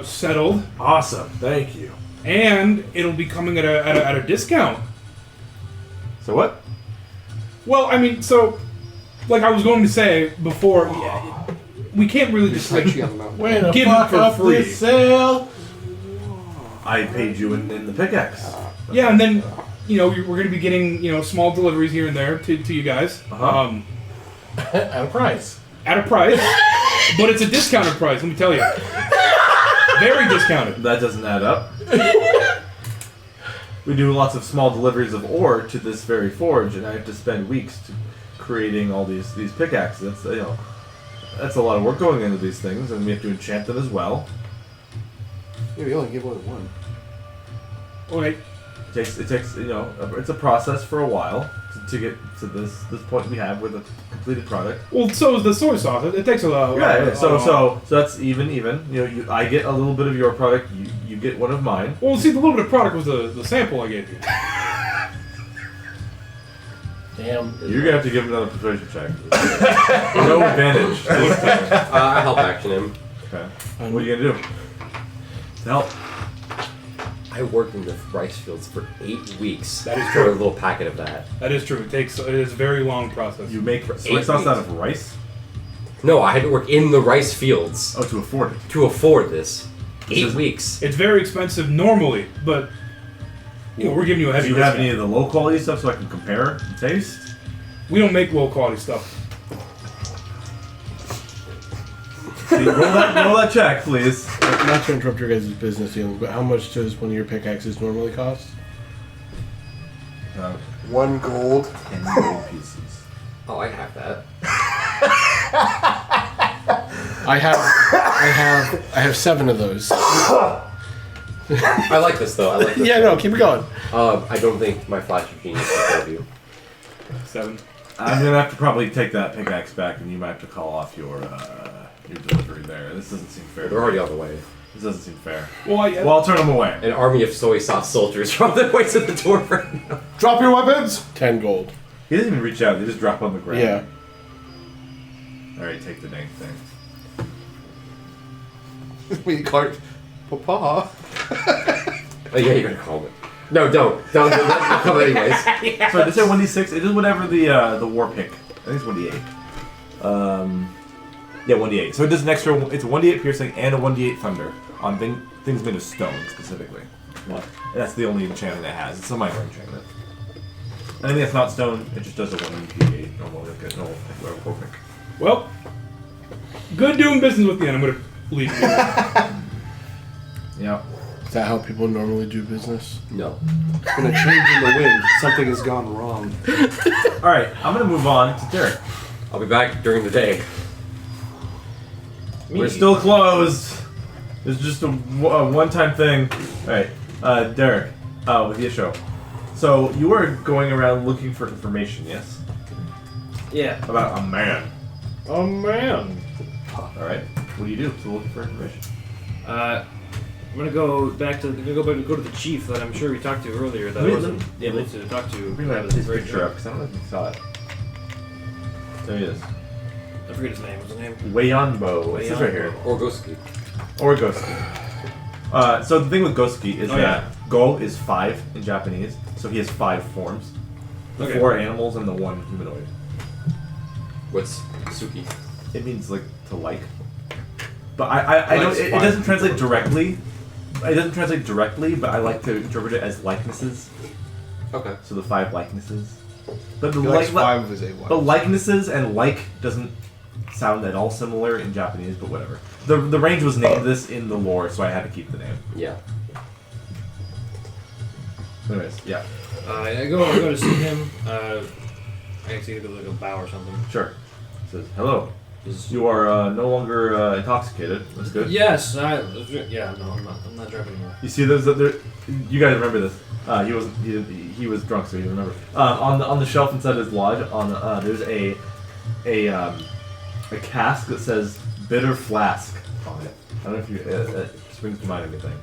settled, Awesome. Thank you. and it'll be coming at a discount. So what? Well, I mean, so like I was going to say before, we can't really just like Actually on the mountain. Way to Give it fuck for up free. this sale. I paid you in the pickaxe. yeah, and then we're going to be getting small deliveries here and there to you guys. Uh-huh. At a price. At a price, but it's a discounted price. Let me tell you, very discounted. That doesn't add up. We do lots of small deliveries of ore to this very forge, and I have to spend weeks creating all these pickaxes. That's a lot of work going into these things, and we have to enchant them as well. Yeah, we only give away one. Okay, It takes it's a process for a while to get to this point we have with a completed product. well, so is the soy sauce. It takes a lot. Yeah. So that's even. I get a little bit of your product. You get one of mine. Well, see, the little bit of product was the sample I gave you. Damn. You're gonna have to give him another persuasion check. No advantage. I help action him. Okay. What are you gonna do? To help. I worked in the rice fields for 8 weeks. That is for true. a little packet of that. That is true. It is a very long process. You make soy 8 sauce weeks. out of rice? No, I had to work in the rice fields Oh, to afford it. to afford this. This 8 is- weeks. It's very expensive normally, but we're giving you a Do heavy you have discount. any of the low quality stuff so I can compare and taste? We don't make low quality stuff. See, roll that check, please. Not to interrupt your guys' business dealings, but how much does one of your pickaxes normally cost? 1 gold. 10 gold pieces. Oh, I have that. I have 7 of those. I like this though. I like this. Yeah, no, keep it going. I don't think my flash of genius will help you. 7. I'm gonna have to probably take that pickaxe back, and you might have to call off your delivery there. This doesn't seem fair. They're already on the way. This doesn't seem fair. Well, Well, I'll turn them away. An army of soy sauce soldiers from the way to the door right now. Drop your weapons! 10 gold. He doesn't even reach out. They just drop on the ground. Yeah. All right, take the dang thing. We cart. Papa. Oh yeah, you're gonna call it. No, don't. Don't come anyways. Sorry, did I say 1d6? It is whatever the war pick. I think it's 1d8. Yeah, 1d8. So it does an extra. It's a 1d8 piercing and a 1d8 thunder on things made of stone specifically. And that's the only enchantment it has. It's a minor enchantment. Anything that's not stone, it just does a 1d8 normal war pick. well, good doing business with you, and I'm gonna leave you. Yeah. Is that how people normally do business? No. It's been a change in the wind. Something has gone wrong. All right, I'm gonna move on to Derrick. I'll be back during the day. We're still closed. It's just a one-time thing. All right, Derrick, with the show. So you were going around looking for information, yes? Yeah. About a man. Oh man. All right. What do you do to looking for information? I'm gonna go back to go to the chief that I'm sure we talked to earlier that I wasn't able to talk to. Bring that his picture up because I don't know if you saw it. There he is. I forget his name. What's his name? Wayonbo. It says right here. Orgoski. Or Goski. So the thing with Goski is that Go is 5 in Japanese, so he has 5 forms. The Okay. 4 animals and the 1 humanoid. What's Suki? It means like to like. But I don't. It doesn't translate directly. It doesn't translate directly, but I like to interpret it as likenesses. Okay. So the 5 likenesses. But He likes 5 of his 8 the wives. likenesses and like doesn't sound at all similar in Japanese, but whatever. The range was named this in the lore, so I had to keep the name. Yeah. Anyways, yeah. I go to see him. I can see like a bow or something. Sure. Says, hello. Is- You are no longer intoxicated. That's good. Yes, no, I'm not drunk anymore. You see, you guys remember this. He was drunk, so he didn't remember. On the shelf inside his lodge, there's a cask that says bitter flask on it. I don't know if it springs to mind anything.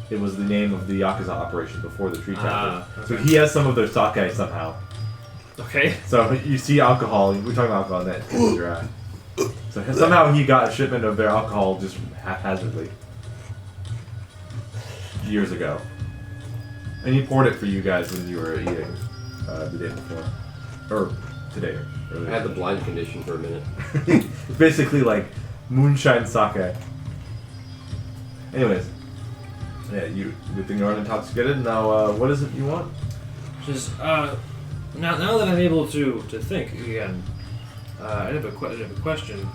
It was the name of the Yakuza operation before the tree chapter. Okay. So he has some of their sake somehow. Okay. So you see alcohol. We're talking about alcohol, and that gets your eye. So somehow he got a shipment of their alcohol just haphazardly years ago, and he poured it for you guys when you were eating the day before, or today. I had the blind condition for a minute. It's basically like moonshine sake. Anyways, yeah, good thing you aren't intoxicated. Now, what is it you want? Just now that I'm able to think again, I have a question.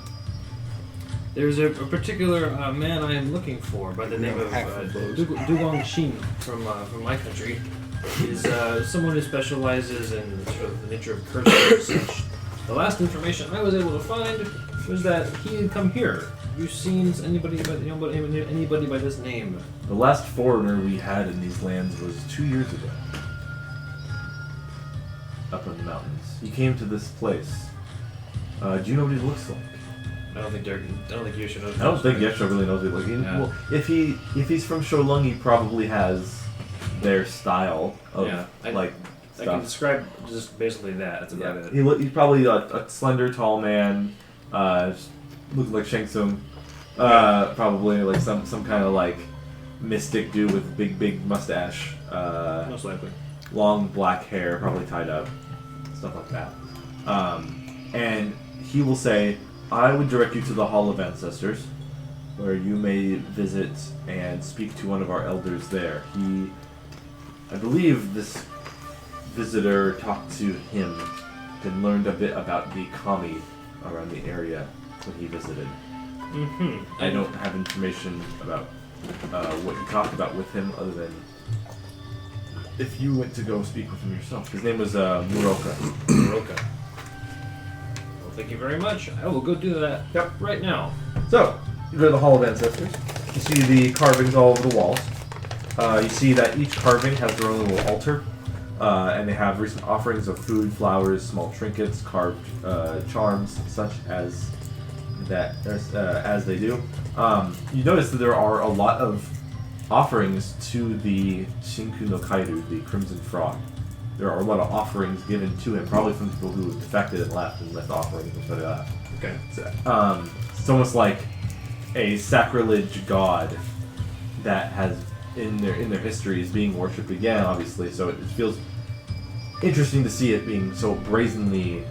There's a particular man I am looking for by the name of Dugong Shin from my country. He's someone who specializes in sort of the nature of curses and such. The last information I was able to find was that he had come here. Have you seen anybody by this name? The last foreigner we had in these lands was 2 years ago. Up in the mountains. He came to this place. Do you know what he looks like? I don't think Yosha knows. I don't think Yesha really knows what he looks like. Yeah. Well, if he's from Sholung, he probably has their style of I stuff. can describe just basically that. That's about it. He's probably a slender, tall man. Looks like Shang Tsung. Probably like some kind of like mystic dude with big mustache. Most likely. Long black hair, probably tied up, stuff like that. And he will say, I would direct you to the Hall of Ancestors, where you may visit and speak to one of our elders there. I believe this visitor talked to him and learned a bit about the kami around the area when he visited. Mm-hmm. I don't have information about what you talked about with him, other than if you went to go speak with him yourself. His name was Muroka. Muroka. Well, thank you very much. I will go do that right now. So, you go to the Hall of Ancestors. You see the carvings all over the walls. You see that each carving has their own little altar, and they have recent offerings of food, flowers, small trinkets, carved charms, such as that as they do. You notice that there are a lot of offerings to the Shinku no Kairu, the Crimson Frog. There are a lot of offerings given to him, probably from people who defected and left offerings and stuff like that. Okay. So, it's almost like a sacrilege god that has in their history is being worshipped again, obviously. So it feels interesting to see it being so brazenly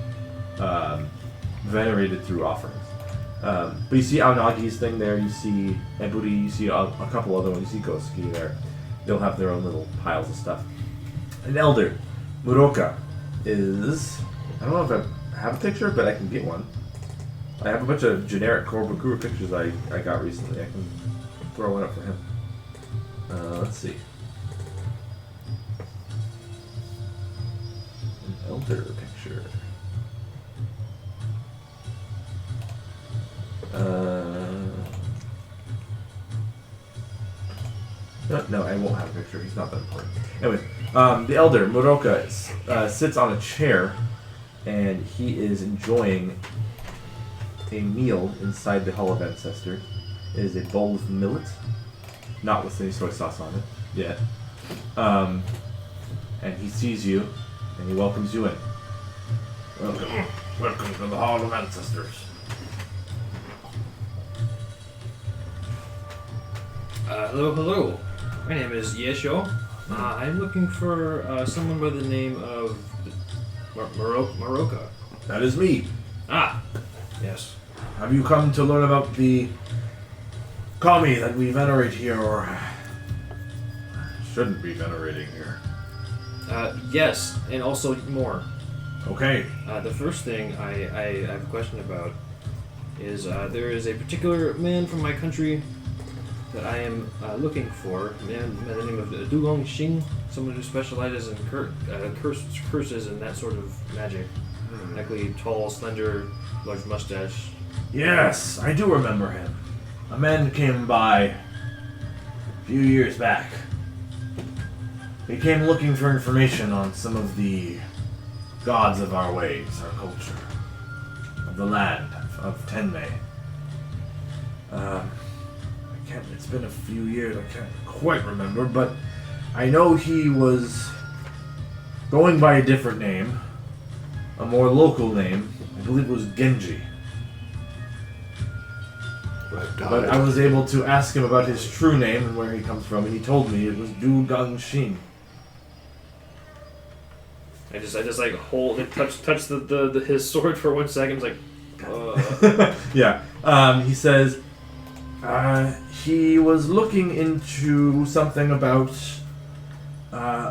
venerated through offerings. But you see Aonagi's thing there, you see Eburi, you see a couple other ones, you see Gosuke there. They'll have their own little piles of stuff. An elder, Muroka, is... I don't know if I have a picture, but I can get one. I have a bunch of generic Korobukuro pictures I got recently. I can throw one up for him. Let's see. An elder picture. No, I won't have a picture. He's not that important. Anyway, the elder, Muroka, sits on a chair, and he is enjoying a meal inside the Hall of Ancestors. It is a bowl of millet, not with any soy sauce on it yet. And he sees you, and he welcomes you in. Welcome to the Hall of Ancestors. Hello. My name is Yesho. I'm looking for someone by the name of Muroka. That is me. Ah, yes. Have you come to learn about the kami that we venerate here, or shouldn't be venerating here? Yes, and also more. Okay. The first thing I have a question about is there is a particular man from my country that I am looking for, a man by the name of Dugong Xing, someone who specializes in curses and that sort of magic. Likely tall, slender, large mustache. Yes, I do remember him. A man came by a few years back. He came looking for information on some of the gods of our ways, our culture, of the land, of Tenmei. It's been a few years, I can't quite remember, but I know he was going by a different name, a more local name. I believe it was Genji. But I was able to ask him about his true name and where he comes from, and he told me it was Dugong Xing. I just like touch the his sword for 1 second. It's like, Yeah. He says he was looking into something about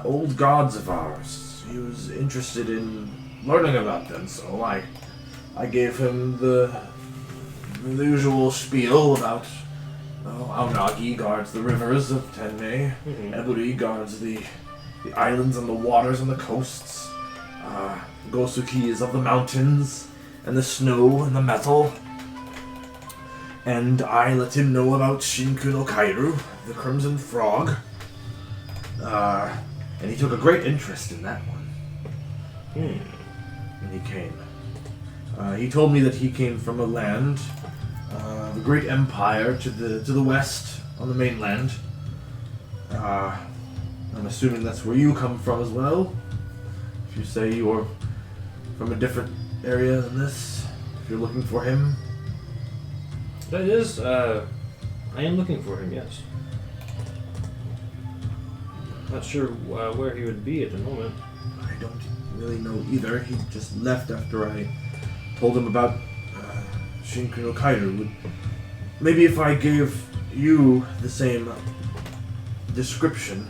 old gods of ours. He was interested in learning about them, so I gave him the usual spiel about Aonagi guards the rivers of Tenmei, Ebey guards the islands and the waters and the coasts, Gosuki is of the mountains and the snow and the metal. And I let him know about Shinku no Kairu, the Crimson Frog. And he took a great interest in that one. And he came. He told me that he came from a land, the great empire to the west on the mainland. I'm assuming that's where you come from as well. If you say you're from a different area than this, if you're looking for him. that is, I am looking for him, yes. Not sure where he would be at the moment. I don't really know either. He just left after I told him about Shinku no Kairu. Maybe if I gave you the same description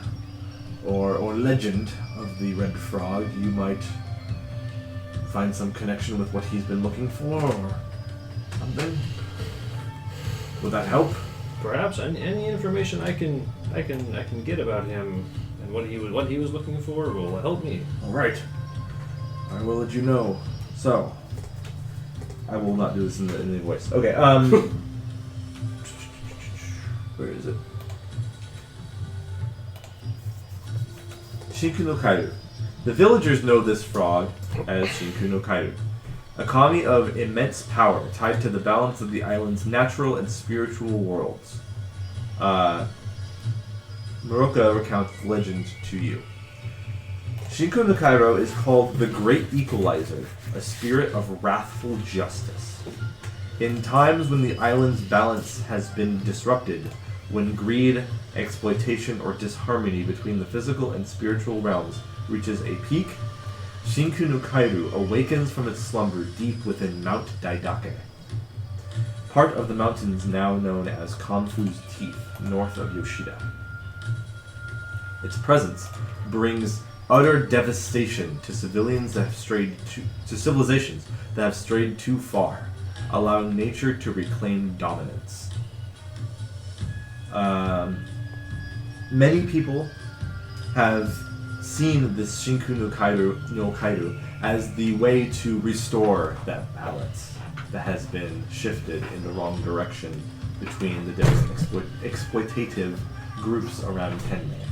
or legend of the Red Frog, you might find some connection with what he's been looking for or something. Would that help? Perhaps any information I can get about him and what he was looking for will help me. All right. I will let you know. So, I will not do this in the voice. Okay. Where is it? Shinku no Kairu. The villagers know this frog as Shinku no Kairu, a kami of immense power tied to the balance of the island's natural and spiritual worlds. Muroka recounts the legend to you. Shinku no Kairu is called the Great Equalizer, a spirit of wrathful justice. In times when the island's balance has been disrupted, when greed, exploitation, or disharmony between the physical and spiritual realms reaches a peak, Shinku no Kairu awakens from its slumber deep within Mount Daidake, part of the mountains now known as Kanfu's Teeth, north of Yoshida. Its presence brings utter devastation to civilizations that have strayed too far, allowing nature to reclaim dominance. Many people have seen this Shinku no Kairu as the way to restore that balance that has been shifted in the wrong direction between the different exploitative groups around Tenmei.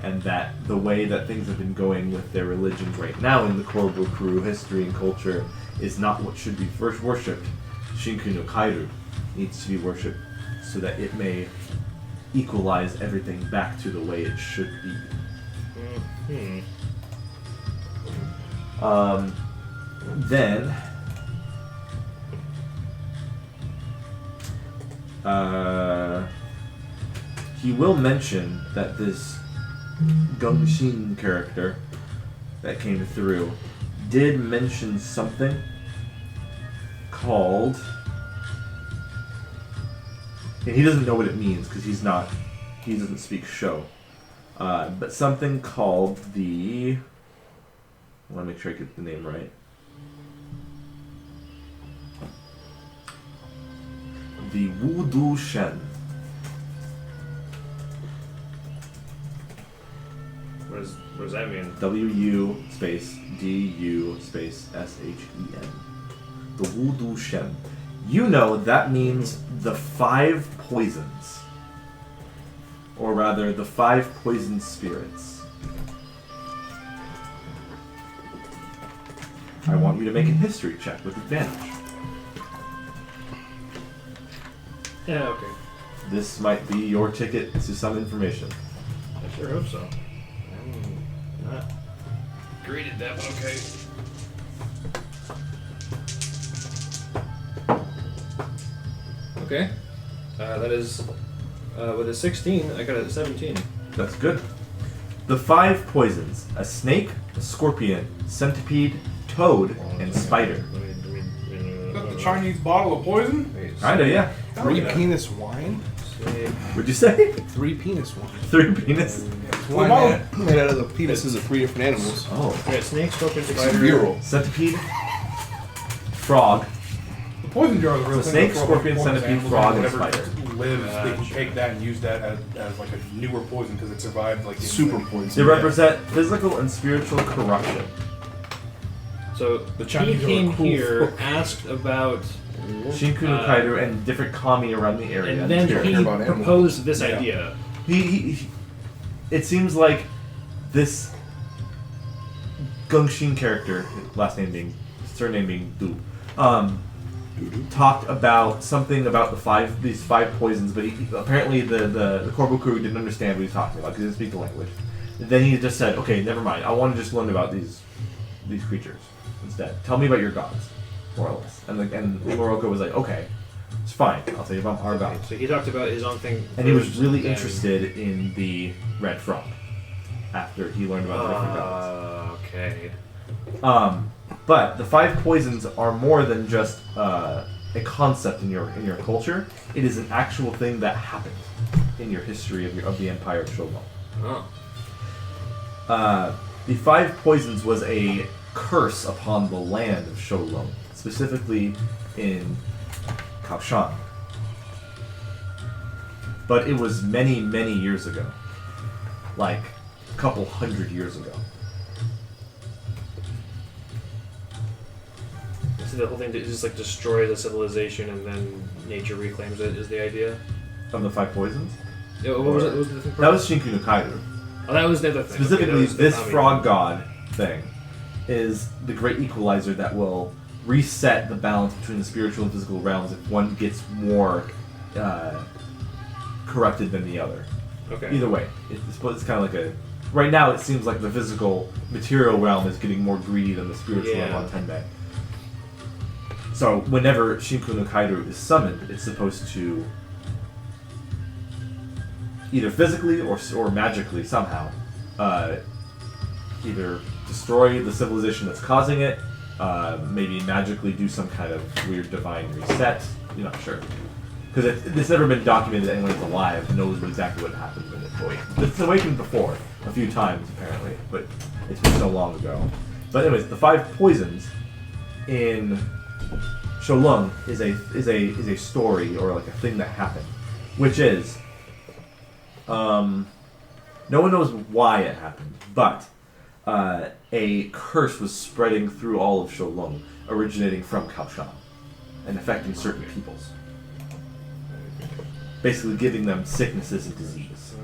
And that the way that things have been going with their religions right now in the Korobukuru history and culture is not what should be first worshipped. Shinku no Kairu needs to be worshipped so that it may equalize everything back to the way it should be. Then he will mention that this Gungshin character that came through did mention something called, and he doesn't know what it means because he doesn't speak Sho, but something called the. I want to make sure I get the name right. The Wudu Shen. What does that mean? W-U space D-U space S-H-E-N. The Wudu Shen. You know that means the 5 poisons. Or rather, the 5 poison spirits. I want you to make a history check with advantage. Yeah, okay. This might be your ticket to some information. I sure hope so. I'm not great at that, but okay. Okay. That is, with a 16, I got a 17. That's good. The 5 poisons: a snake, a scorpion, centipede, toad, and spider. Is that the Chinese bottle of poison? Kinda, yeah. 3 penis wine? What'd you say? 3 penis wine. 3 penis? Wine made out of the penises of 3 different animals. Oh. Okay, snake, scorpion, It's spider. viral. Centipede, frog, The poison jar is a real So thing. snake, scorpion, centipede, frog, and Whatever spider. lives, they can take that and use that as like a newer poison because it survived like Super like, poison. They represent physical and spiritual corruption. So The he Chinese are came cool here, folk. asked about, Shinku no Kaido and different kami around the area. and then care he about animals. proposed this Yeah. idea. He it seems like this Gungshin character, last name being, surname being Du, talked about something about these 5 poisons, but apparently the Korbukuru didn't understand what he was talking about because he didn't speak the language. Then he just said, okay, never mind, I want to just learn about these creatures instead. Tell me about your gods, more or less. And Moroka was like, okay, it's fine, I'll tell you about our gods. So he talked about his own thing. And he was first, really then- interested in the red frog after he learned about the different gods. Okay. But the 5 poisons are more than just a concept in your culture. It is an actual thing that happened in your history of the Empire of Shogun. Oh. The 5 poisons was a curse upon the land of Shogun, specifically in Kaoshan. But it was many, many years ago. Like a couple hundred years ago. So the whole thing is just like destroy the civilization and then nature reclaims it is the idea? Of the 5 poisons? Yeah, what was it? What was the thing? That was Shinku no Kaido. Oh, that was the other thing. Specifically, Okay, that was the this Kami frog thing. god thing is the great equalizer that will reset the balance between the spiritual and physical realms if one gets more corrupted than the other. Okay. Either way, it's kind of like a. Right now, it seems like the physical material realm is getting more greedy than the spiritual realm on Tenbei. So whenever Shinku no Kaido is summoned, it's supposed to either physically or magically somehow either destroy the civilization that's causing it, maybe magically do some kind of weird divine reset. You're not sure. Because it's never been documented that anyone that's alive knows exactly what happened when it's awakened. It's awakened before, a few times apparently, but it's been so long ago. But anyways, the 5 poisons in Sholung is a story or like a thing that happened, which is no one knows why it happened, but a curse was spreading through all of Sholung, originating from Kaoshan and affecting certain peoples, basically giving them sicknesses and disease.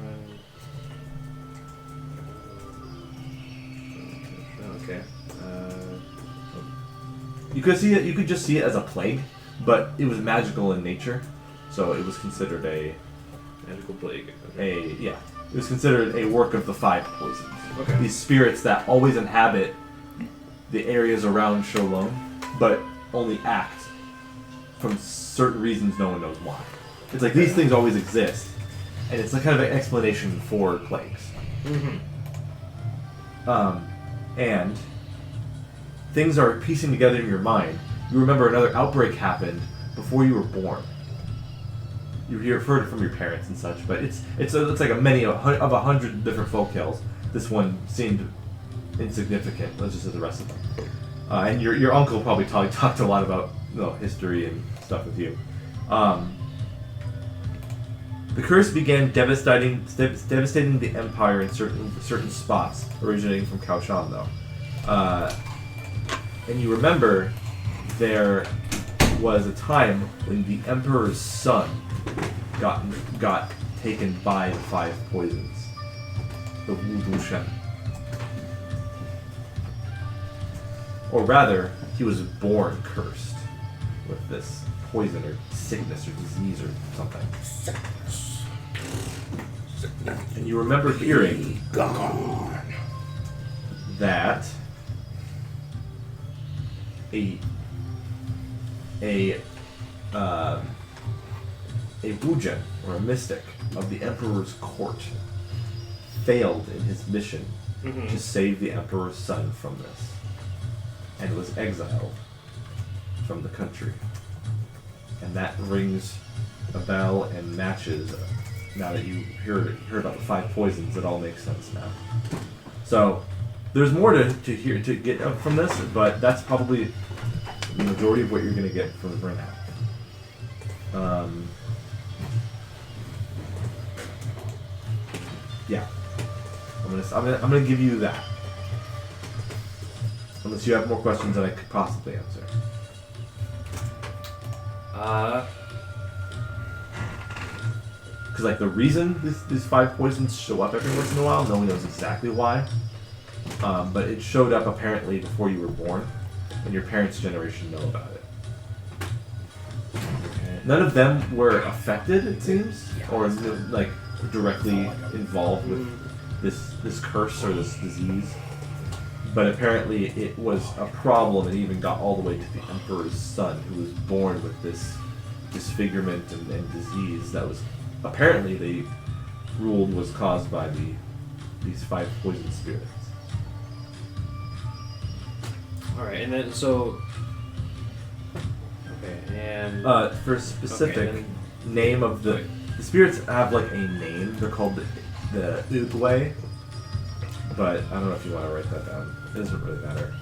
Okay. You could see it. You could just see it as a plague, but it was magical in nature, so it was considered a Magical plague. It was considered a work of the 5 poisons. Okay. These spirits that always inhabit the areas around Sholung, but only act from certain reasons no one knows why. It's like these things always exist, and it's like kind of an explanation for plagues. And things are piecing together in your mind. You remember another outbreak happened before you were born. you've heard it from your parents and such, but it's like a many of 100 different folk tales. This one seemed insignificant, just as the rest of them. And your uncle probably talked a lot about history and stuff with you. The curse began devastating the empire in certain spots, originating from Kaoshan, though. And you remember there was a time when the emperor's son got taken by the 5 poisons, the Wu Shen. Or rather, he was born cursed with this poison or sickness or disease or something. And you remember hearing that a Wujin, or a mystic of the emperor's court, failed in his mission to save the emperor's son from this, and was exiled from the country. And that rings a bell and matches. Now that you heard about the 5 poisons, it all makes sense now. So there's more to get from this, but that's probably the majority of what you're going to get from right now. Yeah, I'm gonna give you that. Unless you have more questions that I could possibly answer. Because like the reason these 5 poisons show up every once in a while, no one knows exactly why. But it showed up apparently before you were born, and your parents' generation know about it. None of them were affected, it seems, or like directly involved with this curse or this disease. But apparently it was a problem, and even got all the way to the emperor's son, who was born with this disfigurement and disease that was apparently they ruled was caused by these 5 poison spirits. All right, and then so. Okay, and for specific name of the spirits have like a name. They're called the Ebey, but I don't know if you want to write that down. It doesn't really matter.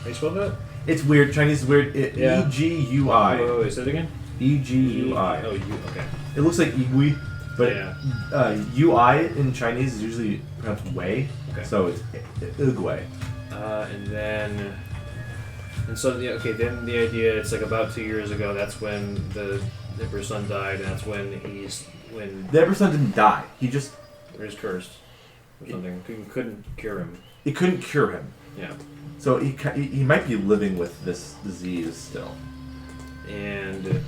How you spell that? It's weird. Chinese is weird. E-G-U-I. Wait, say it again. E-G-U-I. Oh, okay. It looks like Igui, but Yeah. U-I in Chinese is usually pronounced Wei. Okay. So it's Igui. And so then the idea, it's like about 2 years ago, that's when the emperor's son died, and that's when The emperor's son didn't die. He just was cursed or something. Couldn't cure him. It couldn't cure him. Yeah. So he might be living with this disease still. And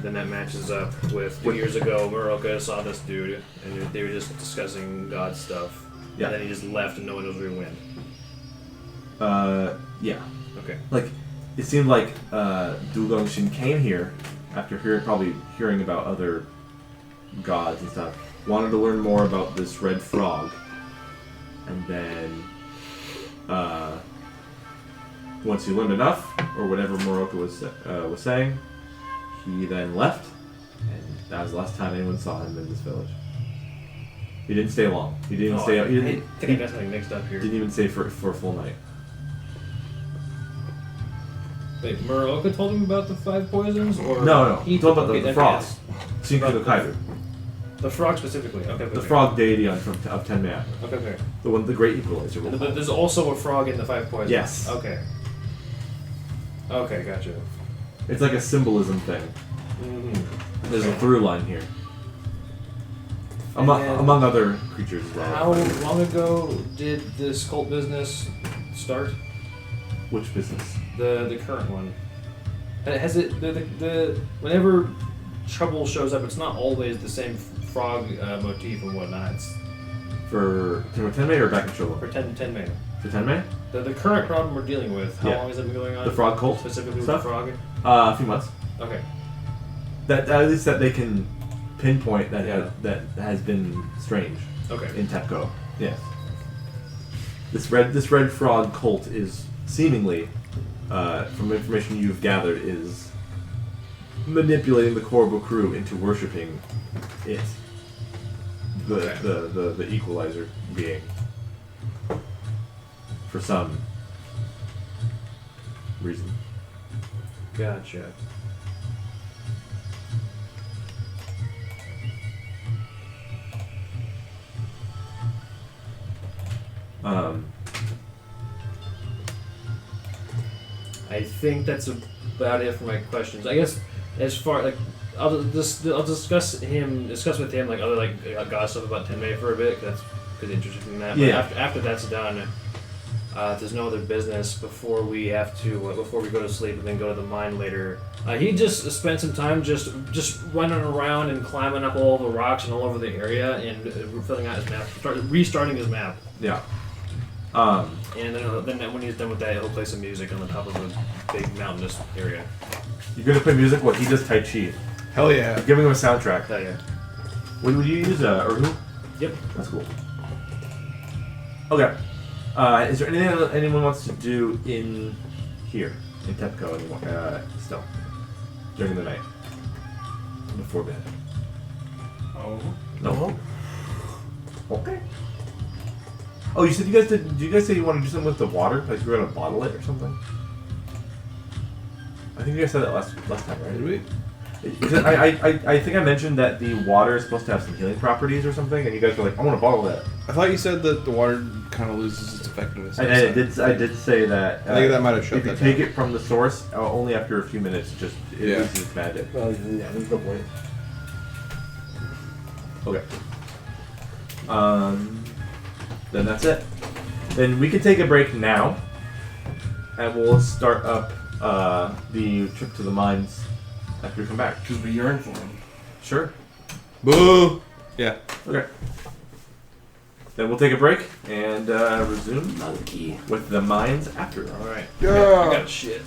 then that matches up with 2 years ago, Moroka saw this dude, and they were just discussing God stuff. Yeah. And then he just left, and no one knows where he went. Yeah. Okay. Like, it seemed like Du Gongxin came here after probably hearing about other gods and stuff. Wanted to learn more about this red frog, and then once he learned enough, or whatever Moroka was saying, he then left, and that was the last time anyone saw him in this village. He didn't stay long. He didn't stay. I think I got something mixed up here. Didn't even stay for a full night. Wait, Moroka told him about the 5 poisons, or No. He told about the then frog. yes. Shinki no Kairu. The frog specifically. Okay. The frog deity of Tenmei. Okay. The great equalizer. we'll call But it. there's also a frog in the 5 poisons. Yes. Okay. Okay, gotcha. It's like a symbolism thing. Mm-hmm. There's a through line here. And then- Among other creatures as well. How long ago did this cult business start? Which business? The current one. Has it the whenever trouble shows up, it's not always the same frog motif and whatnot. It's For Tenmei or back in Shogun? for 10 May. For Tenmei? The current problem we're dealing with. How Yeah. long has it been going on? The frog cult? Specifically with stuff? the frog. A few months. Okay. That at least that they can pinpoint that Yeah. that has been strange Okay. in TEPCO. Yes. This red frog cult is seemingly, from information you've gathered, is manipulating the Corvo crew into worshiping it. The equalizer being. For some reason. Gotcha. I think that's about it for my questions. I guess as far like I'll discuss with him like other like gossip stuff about Tenmei for a bit because he's interested in that. Yeah. But after that's done, if there's no other business before we go to sleep and then go to the mine later. He just spent some time just running around and climbing up all the rocks and all over the area and filling out his map, restarting his map. Yeah. And then when he's done with that, he'll play some music on the top of a big mountainous area. You're gonna play music? What? He does Tai Chi. Hell yeah. You're giving him a soundtrack. Hell yeah. What would you use? Urhu? Yep. That's cool. Okay. Is there anything anyone wants to do in here, in Tepco anymore? Still. During the night. Before bed. Oh. No? Okay. Oh, you said did you guys say you want to do something with the water? Like you were going to bottle it or something? I think you guys said that last time, right? Did we? Because I think I mentioned that the water is supposed to have some healing properties or something, and you guys were like, I want to bottle that. I thought you said that the water kind of loses its effectiveness. I did say that. I think that might have shut If you that take down. it from the source, only after a few minutes, it loses its magic. Well, yeah, there's no point. Okay. Then that's it. Then we can take a break now, and we'll start up the trip to the mines after we come back. Because we yearn for him. Sure. Boo! Yeah. Okay. Then we'll take a break and resume Monkey. with the mines after. All right. Yeah. I got shit.